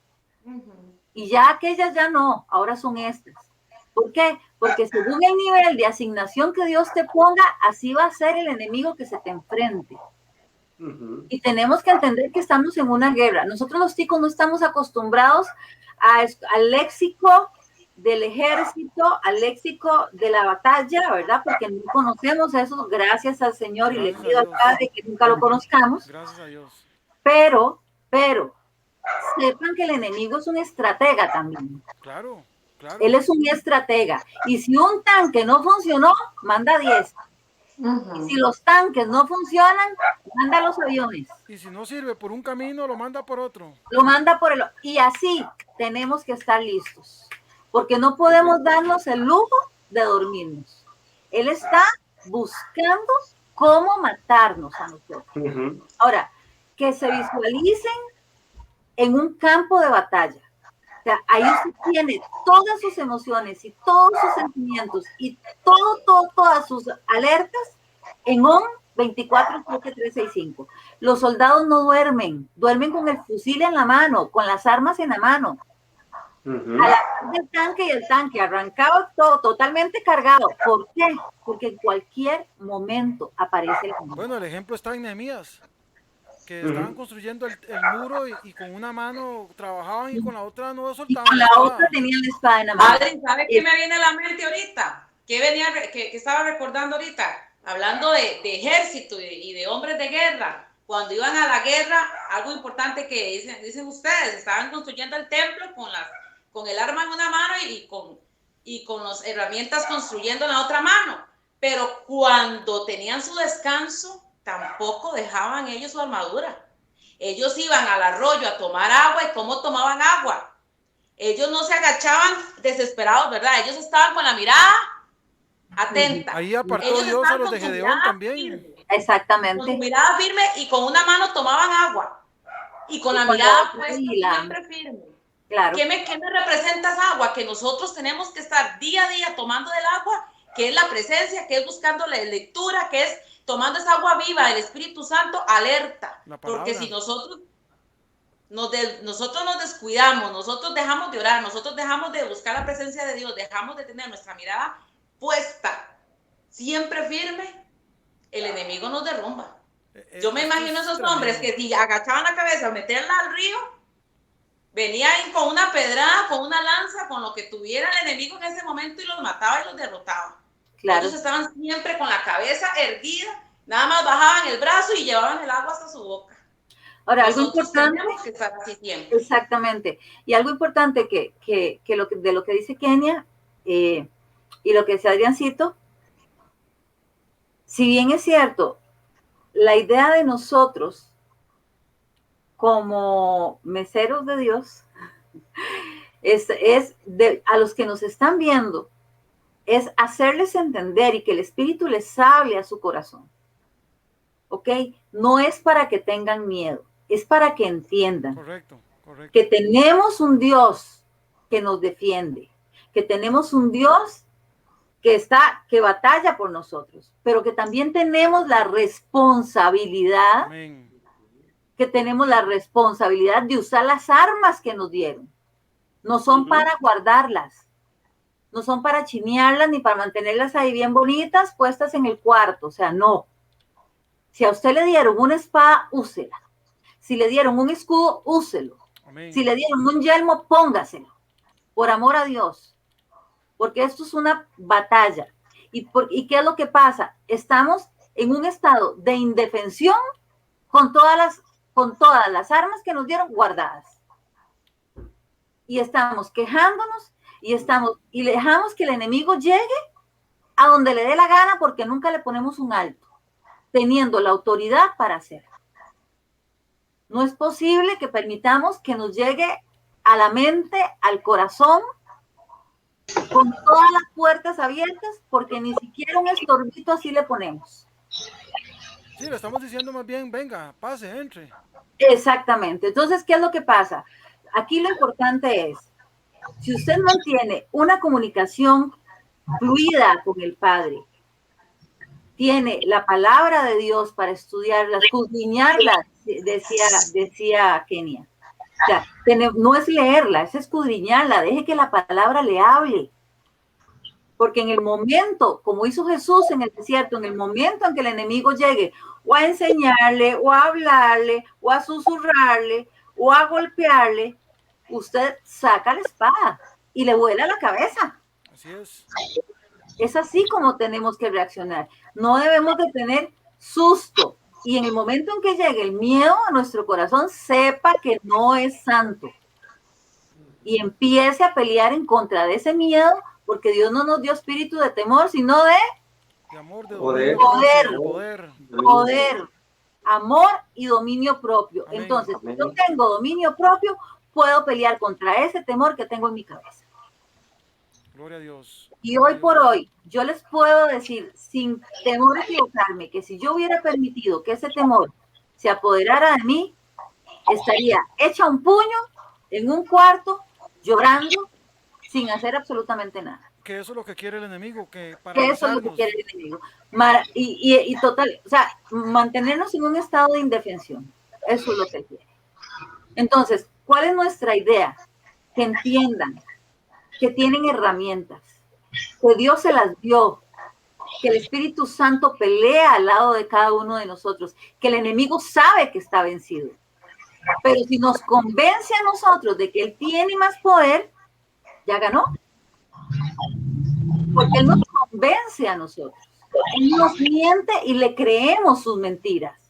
Y ya aquellas ya no, ahora son estas. ¿Por qué? Porque según el nivel de asignación que Dios te ponga, así va a ser el enemigo que se te enfrente. Y tenemos que entender que estamos en una guerra. Nosotros los ticos no estamos acostumbrados al léxico del ejército, al léxico de la batalla, ¿verdad? Porque no conocemos eso, gracias al Señor, y le pido al Padre que nunca lo conozcamos. Gracias a Dios. Pero, sepan que el enemigo es un estratega también. Claro. Él es un estratega. Y si un tanque no funcionó, manda 10. Y si los tanques no funcionan, manda los aviones. Y si no sirve por un camino, lo manda por otro. Lo manda por el otro. Y así tenemos que estar listos. Porque no podemos darnos el lujo de dormirnos. Él está buscando cómo matarnos a nosotros. Ahora, que se visualicen en un campo de batalla. O sea, ahí usted tiene todas sus emociones y todos sus sentimientos y todas sus alertas en un 24/7/365. Los soldados no duermen con el fusil en la mano, con las armas en la mano. A la par del tanque y el tanque arrancado todo, totalmente cargado. ¿Por qué? Porque en cualquier momento aparece el enemigo. Bueno, el ejemplo está en Nehemías, que estaban construyendo el muro y con una mano trabajaban y con la otra no soltaban. Y con la otra tenían la espada en la mano. Adri, ¿sabe qué me viene a la mente ahorita? que estaba recordando ahorita, hablando de ejército y de hombres de guerra, cuando iban a la guerra, algo importante que dicen ustedes, estaban construyendo el templo con el arma en una mano y con las herramientas construyendo en la otra mano, pero cuando tenían su descanso, tampoco dejaban ellos su armadura. Ellos iban al arroyo a tomar agua. ¿Y cómo tomaban agua? Ellos no se agachaban desesperados, ¿verdad? Ellos estaban con la mirada atenta. Ahí apartó Ellos Dios a los de Gedeón también. Firme, Exactamente. con su mirada firme y con una mano tomaban agua. Y con la mirada puesta siempre firme. Claro. ¿Qué me representa esa agua? Que nosotros tenemos que estar día a día tomando del agua, que es la presencia, que es buscando la lectura, que es tomando esa agua viva del Espíritu Santo, alerta. Porque si nosotros nos descuidamos, nosotros dejamos de orar, nosotros dejamos de buscar la presencia de Dios, dejamos de tener nuestra mirada puesta, siempre firme, el enemigo nos derrumba. Yo me imagino a esos hombres que si agachaban la cabeza a meterla al río, venían con una pedrada, con una lanza, con lo que tuviera el enemigo en ese momento y los mataba y los derrotaba. Claro. Ellos estaban siempre con la cabeza erguida, nada más bajaban el brazo y llevaban el agua hasta su boca. Ahora, algo importante, tenemos que estar así siempre. Exactamente, y algo importante de lo que dice Kenia y lo que dice Adriancito, si bien es cierto, la idea de nosotros como meseros de Dios a los que nos están viendo, es hacerles entender y que el Espíritu les hable a su corazón. ¿Ok? No es para que tengan miedo, es para que entiendan. Correcto. Que tenemos un Dios que nos defiende, que tenemos un Dios que batalla por nosotros, pero que también tenemos la responsabilidad, Amén. que tenemos la responsabilidad de usar las armas que nos dieron. No son para guardarlas, no son para chinearlas ni para mantenerlas ahí bien bonitas puestas en el cuarto, o sea, no. Si a usted le dieron una espada, úsela. Si le dieron un escudo, úselo. Amén. Si le dieron un yelmo, póngaselo. Por amor a Dios. Porque esto es una batalla. ¿Y qué es lo que pasa? Estamos en un estado de indefensión con todas las armas que nos dieron guardadas. Y estamos quejándonos y dejamos que el enemigo llegue a donde le dé la gana porque nunca le ponemos un alto, teniendo la autoridad para hacerlo. No es posible que permitamos que nos llegue a la mente, al corazón, con todas las puertas abiertas, porque ni siquiera un estorbito así le ponemos. Sí, le estamos diciendo más bien, venga, pase, entre. Exactamente. Entonces, ¿qué es lo que pasa? Aquí lo importante es, si usted mantiene una comunicación fluida con el Padre, tiene la palabra de Dios para estudiarla, escudriñarla, decía Kenia. O sea, no es leerla, es escudriñarla, deje que la palabra le hable. Porque en el momento, como hizo Jesús en el desierto, en el momento en que el enemigo llegue o a enseñarle, o a hablarle, o a susurrarle, o a golpearle, usted saca la espada y le vuela la cabeza. Así es. Es así como tenemos que reaccionar. No debemos de tener susto. Y en el momento en que llegue el miedo a nuestro corazón, sepa que no es santo. Y empiece a pelear en contra de ese miedo, porque Dios no nos dio espíritu de temor, sino de amor, de poder, amor y dominio propio. Amén. Entonces, si yo tengo dominio propio, puedo pelear contra ese temor que tengo en mi cabeza. Gloria a Dios. Y hoy por hoy, yo les puedo decir, sin temor a equivocarme, que si yo hubiera permitido que ese temor se apoderara de mí, estaría hecha un puño en un cuarto, llorando, sin hacer absolutamente nada. Que eso es lo que quiere el enemigo, que eso es lo que quiere el enemigo. Y total, o sea, mantenernos en un estado de indefensión. Eso es lo que quiere. Entonces, ¿cuál es nuestra idea? Que entiendan que tienen herramientas, que Dios se las dio, que el Espíritu Santo pelea al lado de cada uno de nosotros, que el enemigo sabe que está vencido. Pero si nos convence a nosotros de que él tiene más poder, ya ganó. Porque él nos vence a nosotros. Él nos miente y le creemos sus mentiras.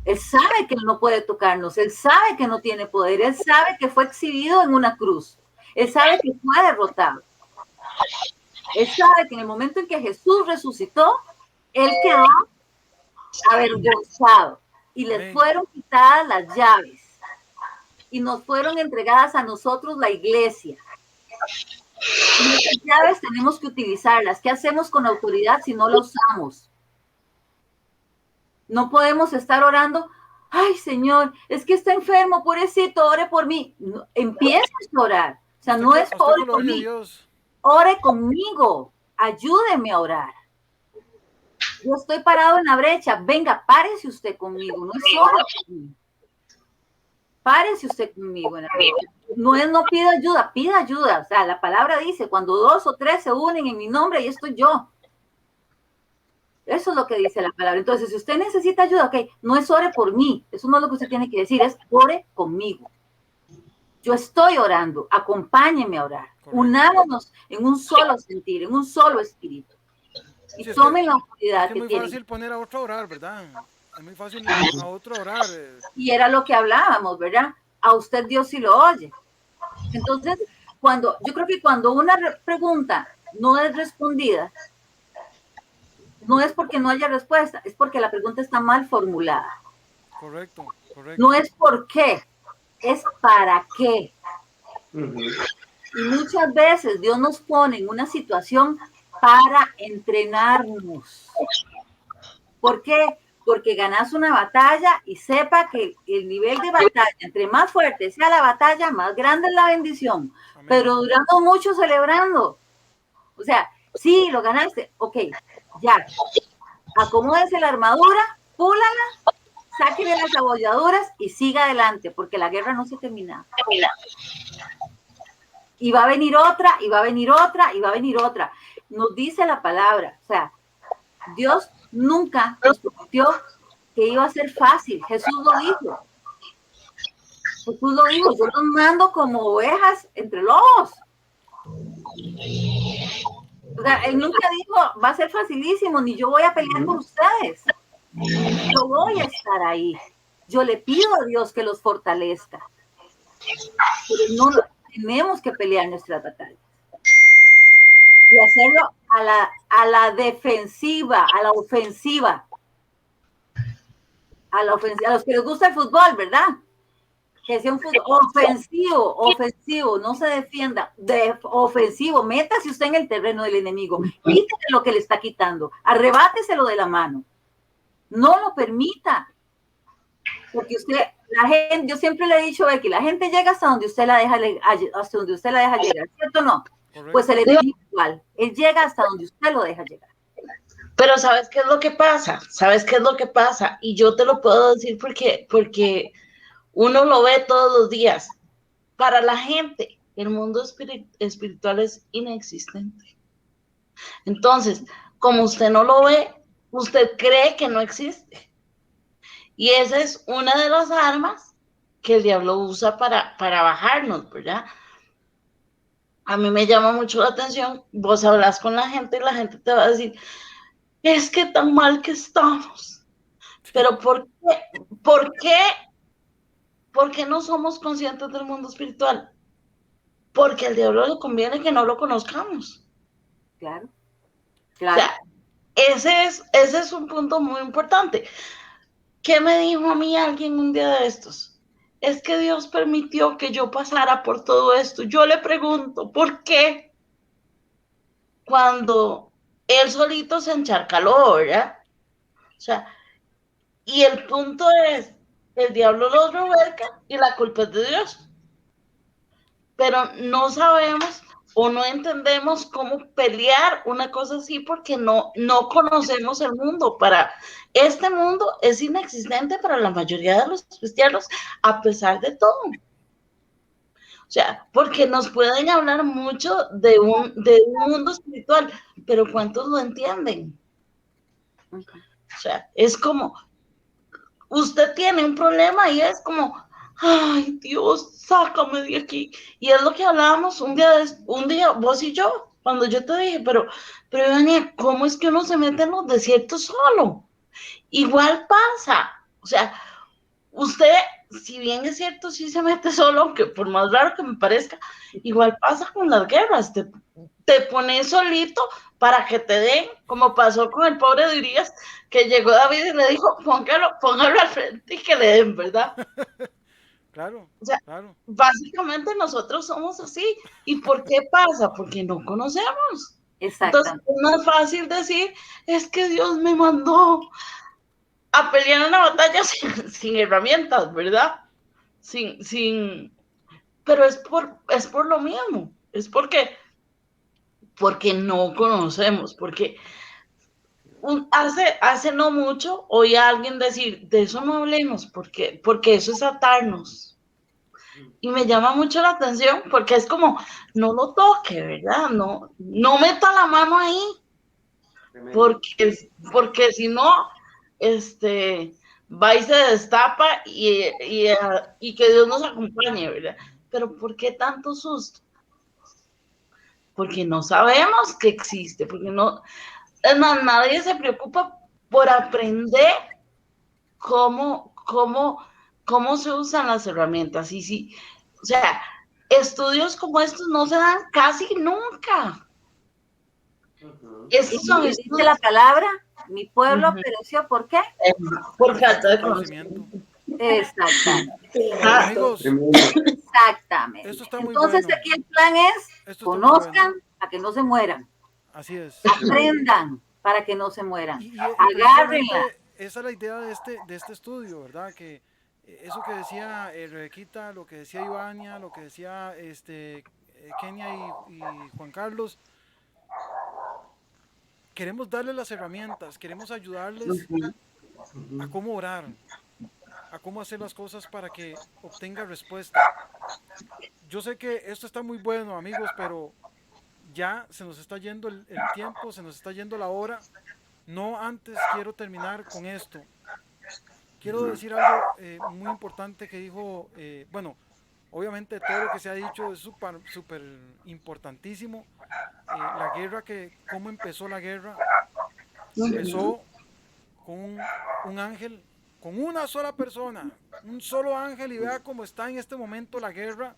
Él sabe que él no puede tocarnos, él sabe que no tiene poder, él sabe que fue exhibido en una cruz, él sabe que fue derrotado. Él sabe que en el momento en que Jesús resucitó, él quedó avergonzado y les fueron quitadas las llaves y nos fueron entregadas a nosotros la iglesia. Y esas llaves tenemos que utilizarlas. ¿Qué hacemos con autoridad si no la usamos? No podemos estar orando, ay Señor, es que está enfermo, pobrecito, ore por mí. No, empieza a orar. O sea, no es ore por mí. Ore conmigo, ayúdeme a orar. Yo estoy parado en la brecha, venga, párese usted conmigo, no es ore por mí. Párese usted conmigo en la brecha. No es no pida ayuda. O sea, la palabra dice, cuando 2 o 3 se unen en mi nombre, ahí estoy yo. Eso es lo que dice la palabra. Entonces, si usted necesita ayuda, ok, no es ore por mí, eso no es lo que usted tiene que decir, es ore conmigo. Yo estoy orando, acompáñenme a orar. Correcto. Unámonos en un solo sentir, en un solo espíritu. Y sí, tomen la autoridad que tienen. Es muy fácil poner a otro a orar, ¿verdad? Es muy fácil a otro orar. Y era lo que hablábamos, ¿verdad? A usted Dios sí lo oye. Entonces, yo creo que cuando una pregunta no es respondida, no es porque no haya respuesta, es porque la pregunta está mal formulada. Correcto. No es por qué, es para qué. Y muchas veces Dios nos pone en una situación para entrenarnos. ¿Por qué? Porque ganas una batalla y sepa que el nivel de batalla, entre más fuerte sea la batalla, más grande es la bendición. Amén. Pero duramos mucho celebrando. O sea, sí, lo ganaste, ok, ya. Acomódese la armadura, púlala, sáquele las abolladuras y siga adelante, porque la guerra no se termina. Y va a venir otra, y va a venir otra, y va a venir otra. Nos dice la palabra, o sea, Dios nunca nos prometió que iba a ser fácil. Jesús lo dijo. Yo los mando como ovejas entre lobos. O sea, él nunca dijo, va a ser facilísimo, ni yo voy a pelear por ustedes. Yo voy a estar ahí. Yo le pido a Dios que los fortalezca. Pero no tenemos que pelear nuestras batallas. Y hacerlo a la defensiva, a la ofensiva. A los que les gusta el fútbol, ¿verdad? Que sea un fútbol ofensivo, no se defienda, ofensivo, métase usted en el terreno del enemigo, quítese lo que le está quitando, arrebáteselo de la mano, no lo permita, porque yo siempre le he dicho, Becky, la gente llega hasta donde usted la deja llegar, ¿cierto o no? Correcto. Pues el enemigo igual, él llega hasta donde usted lo deja llegar. Pero ¿sabes qué es lo que pasa? Y yo te lo puedo decir porque uno lo ve todos los días. Para la gente, el mundo espiritual es inexistente. Entonces, como usted no lo ve, usted cree que no existe. Y esa es una de las armas que el diablo usa para bajarnos, ¿verdad? A mí me llama mucho la atención, vos hablas con la gente y la gente te va a decir, es que tan mal que estamos. Pero ¿por qué no somos conscientes del mundo espiritual? Porque al diablo le conviene que no lo conozcamos. Claro. O sea, ese es un punto muy importante. ¿Qué me dijo a mí alguien un día de estos? Es que Dios permitió que yo pasara por todo esto. Yo le pregunto, ¿por qué? Cuando él solito se encharcaló, ¿verdad? O sea, y el punto es, el diablo los revuelca y la culpa es de Dios. Pero no sabemos o no entendemos cómo pelear una cosa así porque no conocemos el mundo. Este mundo es inexistente para la mayoría de los cristianos, a pesar de todo. O sea, porque nos pueden hablar mucho de un mundo espiritual, pero ¿cuántos lo entienden? O sea, es como, usted tiene un problema y es como, ay Dios, sácame de aquí. Y es lo que hablábamos un día vos y yo. Cuando yo te dije, pero Daniel, ¿cómo es que uno se mete en los desiertos solo? Igual pasa. O sea, usted, si bien es cierto, sí se mete solo, aunque por más raro que me parezca, igual pasa con las guerras. Te pones solito para que te den, como pasó con el pobre de Urias, que llegó David y le dijo, póngalo al frente y que le den, ¿verdad? Claro, O sea, claro. básicamente nosotros somos así. ¿Y por qué pasa? Porque no conocemos. Entonces, Exactamente. es más fácil decir, es que Dios me mandó a pelear una batalla sin herramientas, ¿verdad? Sin, pero es por lo mismo, es porque no conocemos, porque hace no mucho oí a alguien decir, de eso no hablemos, porque eso es atarnos. Y me llama mucho la atención, porque es como, no lo toque, ¿verdad? No meta la mano ahí, Tremendo. porque si no, va y se destapa y que Dios nos acompañe, ¿verdad? Pero ¿por qué tanto susto? Porque no sabemos que existe, porque no, es más, nadie se preocupa por aprender cómo, cómo, cómo se usan las herramientas. Y sí, o sea, estudios como estos no se dan casi nunca. Estos son Y dice la estudios palabra, mi pueblo pereció, ¿por qué? por Por falta falta de de conocimiento. conocimiento. Exactamente, Exacto. exactamente. Esto está muy Entonces bueno. aquí el plan es, Esto está muy bueno. conozcan para que no se mueran, Así es. aprendan para que no se mueran, Y agárrenla. precisamente esa es la idea de este estudio, ¿verdad? Que eso que decía Rebequita, lo que decía Ivania, lo que decía Kenia y Juan Carlos, queremos darles las herramientas, queremos ayudarles Ujú. a cómo orar, a cómo hacer las cosas para que obtenga respuesta. Yo sé que esto está muy bueno, amigos, pero ya se nos está yendo el tiempo, se nos está yendo la hora. No antes quiero terminar con esto. Quiero decir algo muy importante que dijo, bueno, obviamente todo lo que se ha dicho es súper importantísimo. La guerra, cómo empezó la guerra, Ujú. empezó con un ángel, con una sola persona, un solo ángel y vea cómo está en este momento la guerra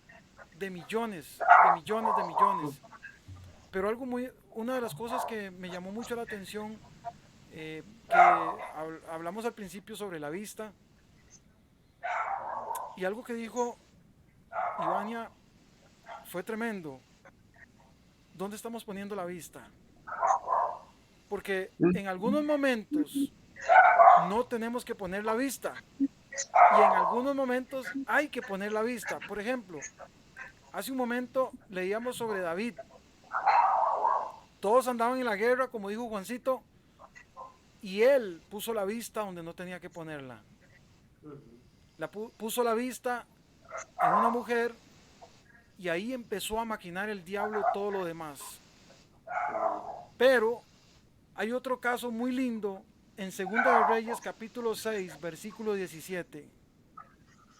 de millones, de millones, de millones. Pero una de las cosas que me llamó mucho la atención, que hablamos al principio sobre la vista, y algo que dijo Ivania fue tremendo. ¿Dónde estamos poniendo la vista? Porque en algunos momentos no tenemos que poner la vista y en algunos momentos hay que poner la vista. Por ejemplo, hace un momento leíamos sobre David. Todos andaban en la guerra, como dijo Juancito, y él puso la vista donde no tenía que ponerla. Puso la vista en una mujer y ahí empezó a maquinar el diablo todo lo demás. Pero hay otro caso muy lindo en Segunda de Reyes capítulo 6 versículo 17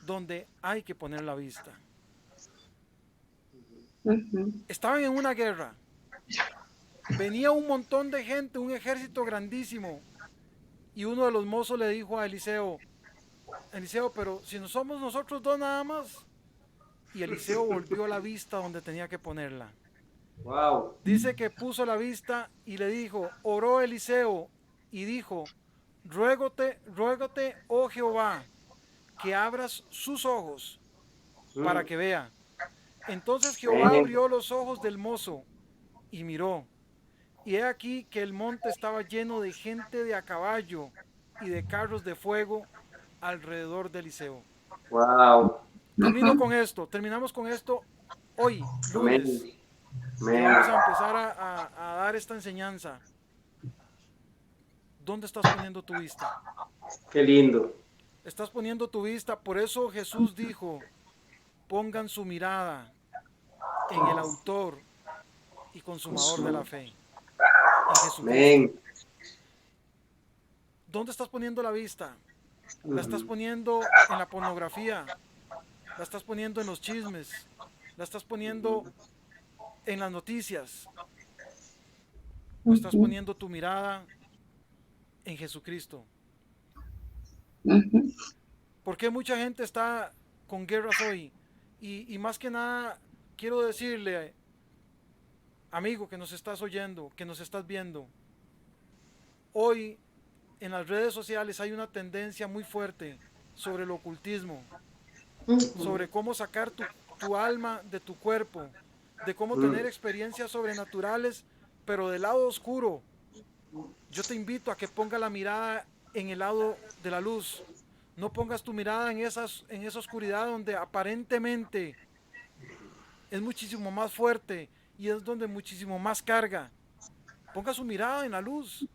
donde hay que poner la vista. Ujú. Estaban en una guerra. Venía un montón de gente, un ejército grandísimo. Y uno de los mozos le dijo a Eliseo, Eliseo, pero si no somos nosotros dos nada más. Y Eliseo volvió la vista donde tenía que ponerla. Wow. Dice que puso la vista y le dijo, oró Eliseo y dijo, ruégote, oh Jehová, que abras sus ojos para que vea. Entonces Jehová Amén. abrió los ojos del mozo y miró. Y he aquí que el monte estaba lleno de gente de a caballo y de carros de fuego alrededor de Eliseo. Wow. Terminamos con esto hoy, Amén. lunes, que Amén. vamos a empezar a dar esta enseñanza. ¿Dónde estás poniendo tu vista? Qué lindo. Estás poniendo tu vista, por eso Jesús dijo, pongan su mirada en el autor y consumador de la fe, en Jesucristo. Amén. ¿Dónde estás poniendo la vista? ¿La estás poniendo en la pornografía? ¿La estás poniendo en los chismes? ¿La estás poniendo en las noticias? o estás poniendo tu mirada en Jesucristo? ¿Por qué mucha gente está con guerras hoy? Y más que nada, quiero decirle, amigo que nos estás oyendo, que nos estás viendo, hoy en las redes sociales hay una tendencia muy fuerte sobre el ocultismo, sobre cómo sacar tu alma de tu cuerpo, de cómo tener experiencias sobrenaturales, pero del lado oscuro. Yo te invito a que ponga la mirada en el lado de la luz. No pongas tu mirada en esa oscuridad donde aparentemente es muchísimo más fuerte y es donde muchísimo más carga. Ponga su mirada en la luz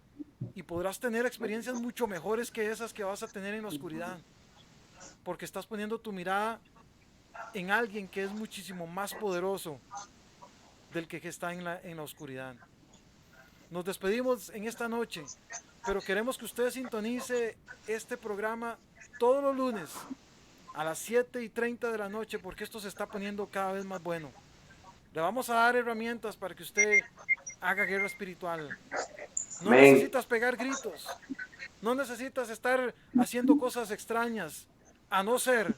y podrás tener experiencias mucho mejores que esas que vas a tener en la oscuridad, porque estás poniendo tu mirada en alguien que es muchísimo más poderoso del que está en la oscuridad. Nos despedimos en esta noche, pero queremos que usted sintonice este programa todos los lunes a las 7:30 de la noche, porque esto se está poniendo cada vez más bueno. Le vamos a dar herramientas para que usted haga guerra espiritual. No necesitas pegar gritos, no necesitas estar haciendo cosas extrañas, a no ser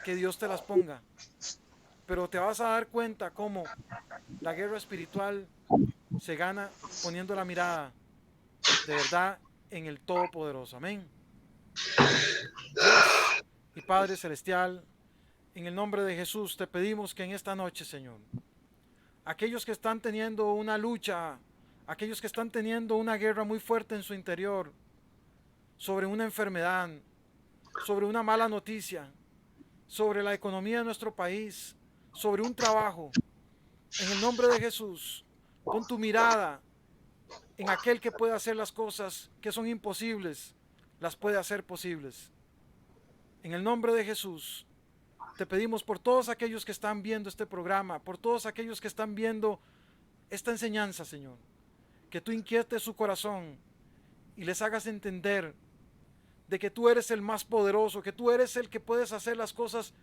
que Dios te las ponga. Pero te vas a dar cuenta cómo la guerra espiritual se gana poniendo la mirada de verdad en el Todopoderoso. Amén. Dios y Padre Celestial, en el nombre de Jesús te pedimos que en esta noche, Señor, aquellos que están teniendo una lucha, aquellos que están teniendo una guerra muy fuerte en su interior, sobre una enfermedad, sobre una mala noticia, sobre la economía de nuestro país, sobre un trabajo, en el nombre de Jesús, pon tu mirada en aquel que puede hacer las cosas que son imposibles, las puede hacer posibles. En el nombre de Jesús, te pedimos por todos aquellos que están viendo este programa, por todos aquellos que están viendo esta enseñanza, Señor, que tú inquietes su corazón y les hagas entender de que tú eres el más poderoso, que tú eres el que puedes hacer las cosas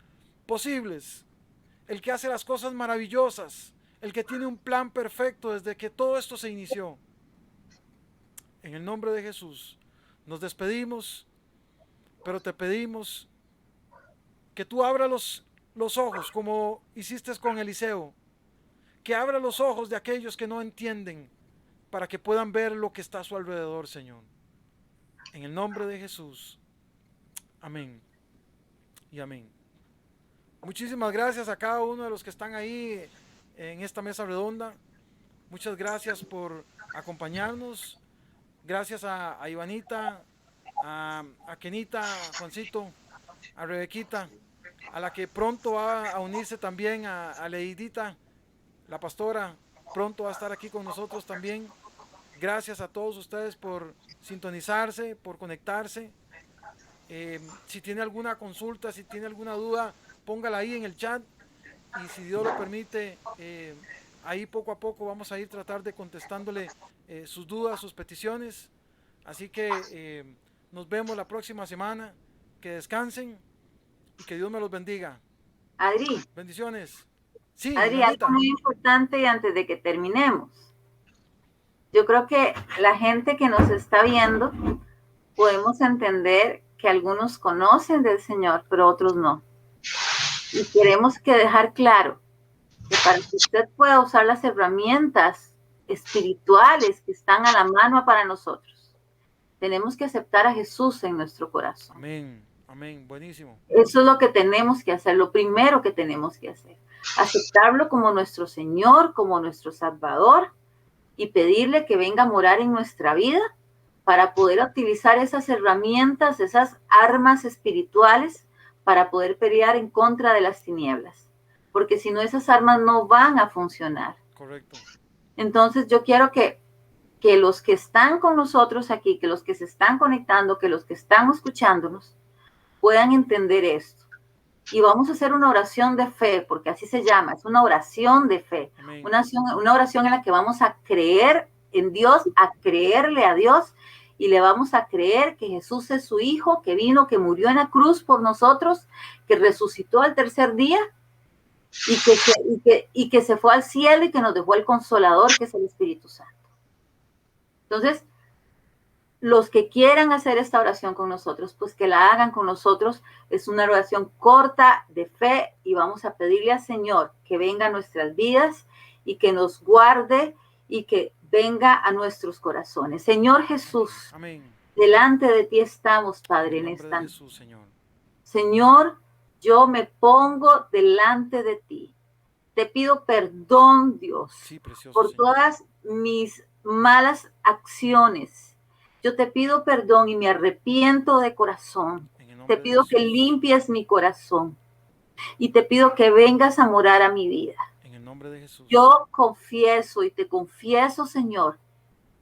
posibles, el que hace las cosas maravillosas, el que tiene un plan perfecto desde que todo esto se inició. En el nombre de Jesús nos despedimos, pero te pedimos que tú abras los ojos como hiciste con Eliseo, que abra los ojos de aquellos que no entienden para que puedan ver lo que está a su alrededor, Señor. En el nombre de Jesús. Amén y amén. Muchísimas gracias a cada uno de los que están ahí en esta mesa redonda. Muchas gracias por acompañarnos. Gracias a Ivanita, a Kenita, a Juancito, a Rebequita, a la que pronto va a unirse también, a Leidita, la pastora, pronto va a estar aquí con nosotros también. Gracias a todos ustedes por sintonizarse, por conectarse. Si tiene alguna consulta, si tiene alguna duda, póngala ahí en el chat y si Dios lo permite, ahí poco a poco vamos a ir tratar de contestándole sus dudas, sus peticiones. Así que nos vemos la próxima semana. Que descansen y que Dios me los bendiga. Adri. Bendiciones. Sí, Adri, algo muy importante y antes de que terminemos. Yo creo que la gente que nos está viendo podemos entender que algunos conocen del Señor, pero otros no. Y queremos que dejar claro que para que usted pueda usar las herramientas espirituales que están a la mano para nosotros, tenemos que aceptar a Jesús en nuestro corazón. Amén, amén, buenísimo. Eso es lo que tenemos que hacer, lo primero que tenemos que hacer. Aceptarlo como nuestro Señor, como nuestro Salvador y pedirle que venga a morar en nuestra vida para poder utilizar esas herramientas, esas armas espirituales para poder pelear en contra de las tinieblas. Porque si no, esas armas no van a funcionar. Correcto. Entonces yo quiero que los que están con nosotros aquí, que los que se están conectando, que los que están escuchándonos, puedan entender esto. Y vamos a hacer una oración de fe, porque así se llama, es una oración de fe. Una oración en la que vamos a creer en Dios, a creerle a Dios, y le vamos a creer que Jesús es su Hijo, que vino, que murió en la cruz por nosotros, que resucitó al tercer día, y que se fue al cielo y que nos dejó el Consolador, que es el Espíritu Santo. Entonces, los que quieran hacer esta oración con nosotros, pues que la hagan con nosotros. Es una oración corta de fe y vamos a pedirle al Señor que venga a nuestras vidas y que nos guarde y que venga a nuestros corazones. Señor Jesús, Amén. delante de ti estamos, Padre, En en el nombre esta de noche. Jesús, Señor. Señor, yo me pongo delante de ti. Te pido perdón, Dios, Sí, precioso por Señor. todas mis malas acciones. Yo te pido perdón y me arrepiento de corazón. En el Te nombre de pido que Jesús. limpies mi corazón y te pido que vengas a morar a mi vida. En el nombre de Jesús. Yo confieso y te confieso, Señor,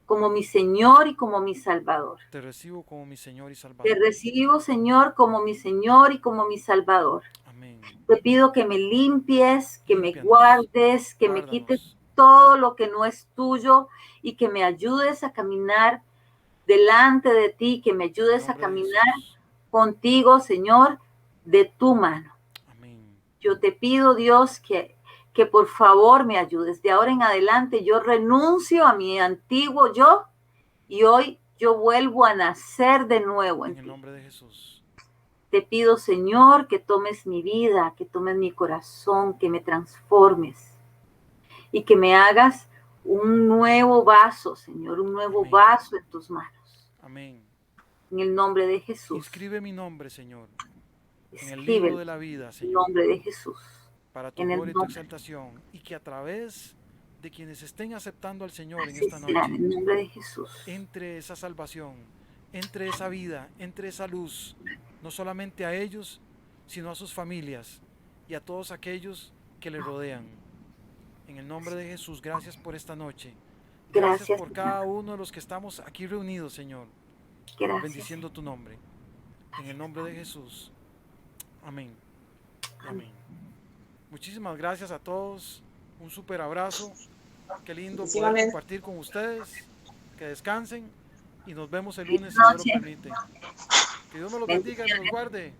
como mi Señor y como mi Salvador. Te recibo como mi Señor y Te Salvador. recibo, Señor, como mi Señor y como mi Salvador. Amén. Te pido que me limpies, que me Límpianos. guardes, que me Guárdanos. quites todo lo que no es tuyo y que me ayudes a caminar delante de ti, que me En el ayudes a nombre de caminar Jesús. contigo, Señor, de tu mano. Amén. Yo te pido, Dios, que por favor me ayudes. De ahora en adelante yo renuncio a mi antiguo yo y hoy yo vuelvo a nacer de nuevo en En el ti. nombre de Jesús. Te pido, Señor, que tomes mi vida, que tomes mi corazón, que me transformes y que me hagas un nuevo vaso, Señor, un nuevo Amén. vaso en tus manos. Amén. En el nombre de Jesús. Inscribe mi nombre, Señor, en el Escribe libro de la vida, en el Señor, nombre de Jesús. para tu En el gloria y tu nombre. exaltación, y que a través de quienes estén aceptando al Señor en Así esta será, en noche, el nombre de Jesús. entre esa salvación, entre esa vida, entre esa luz, no solamente a ellos, sino a sus familias y a todos aquellos que le rodean. En el nombre de Jesús, gracias por esta noche. Gracias Gracias, por Señor. cada uno de los que estamos aquí reunidos, Señor, Gracias. bendiciendo tu nombre. En el nombre de Jesús. Amén. Amén. Muchísimas gracias a todos. Un súper abrazo. Qué lindo poder Definitivamente. compartir con ustedes. Que descansen y nos vemos el Feliz lunes si Dios lo noche. permite. Que Dios me los bendiga y me los guarde.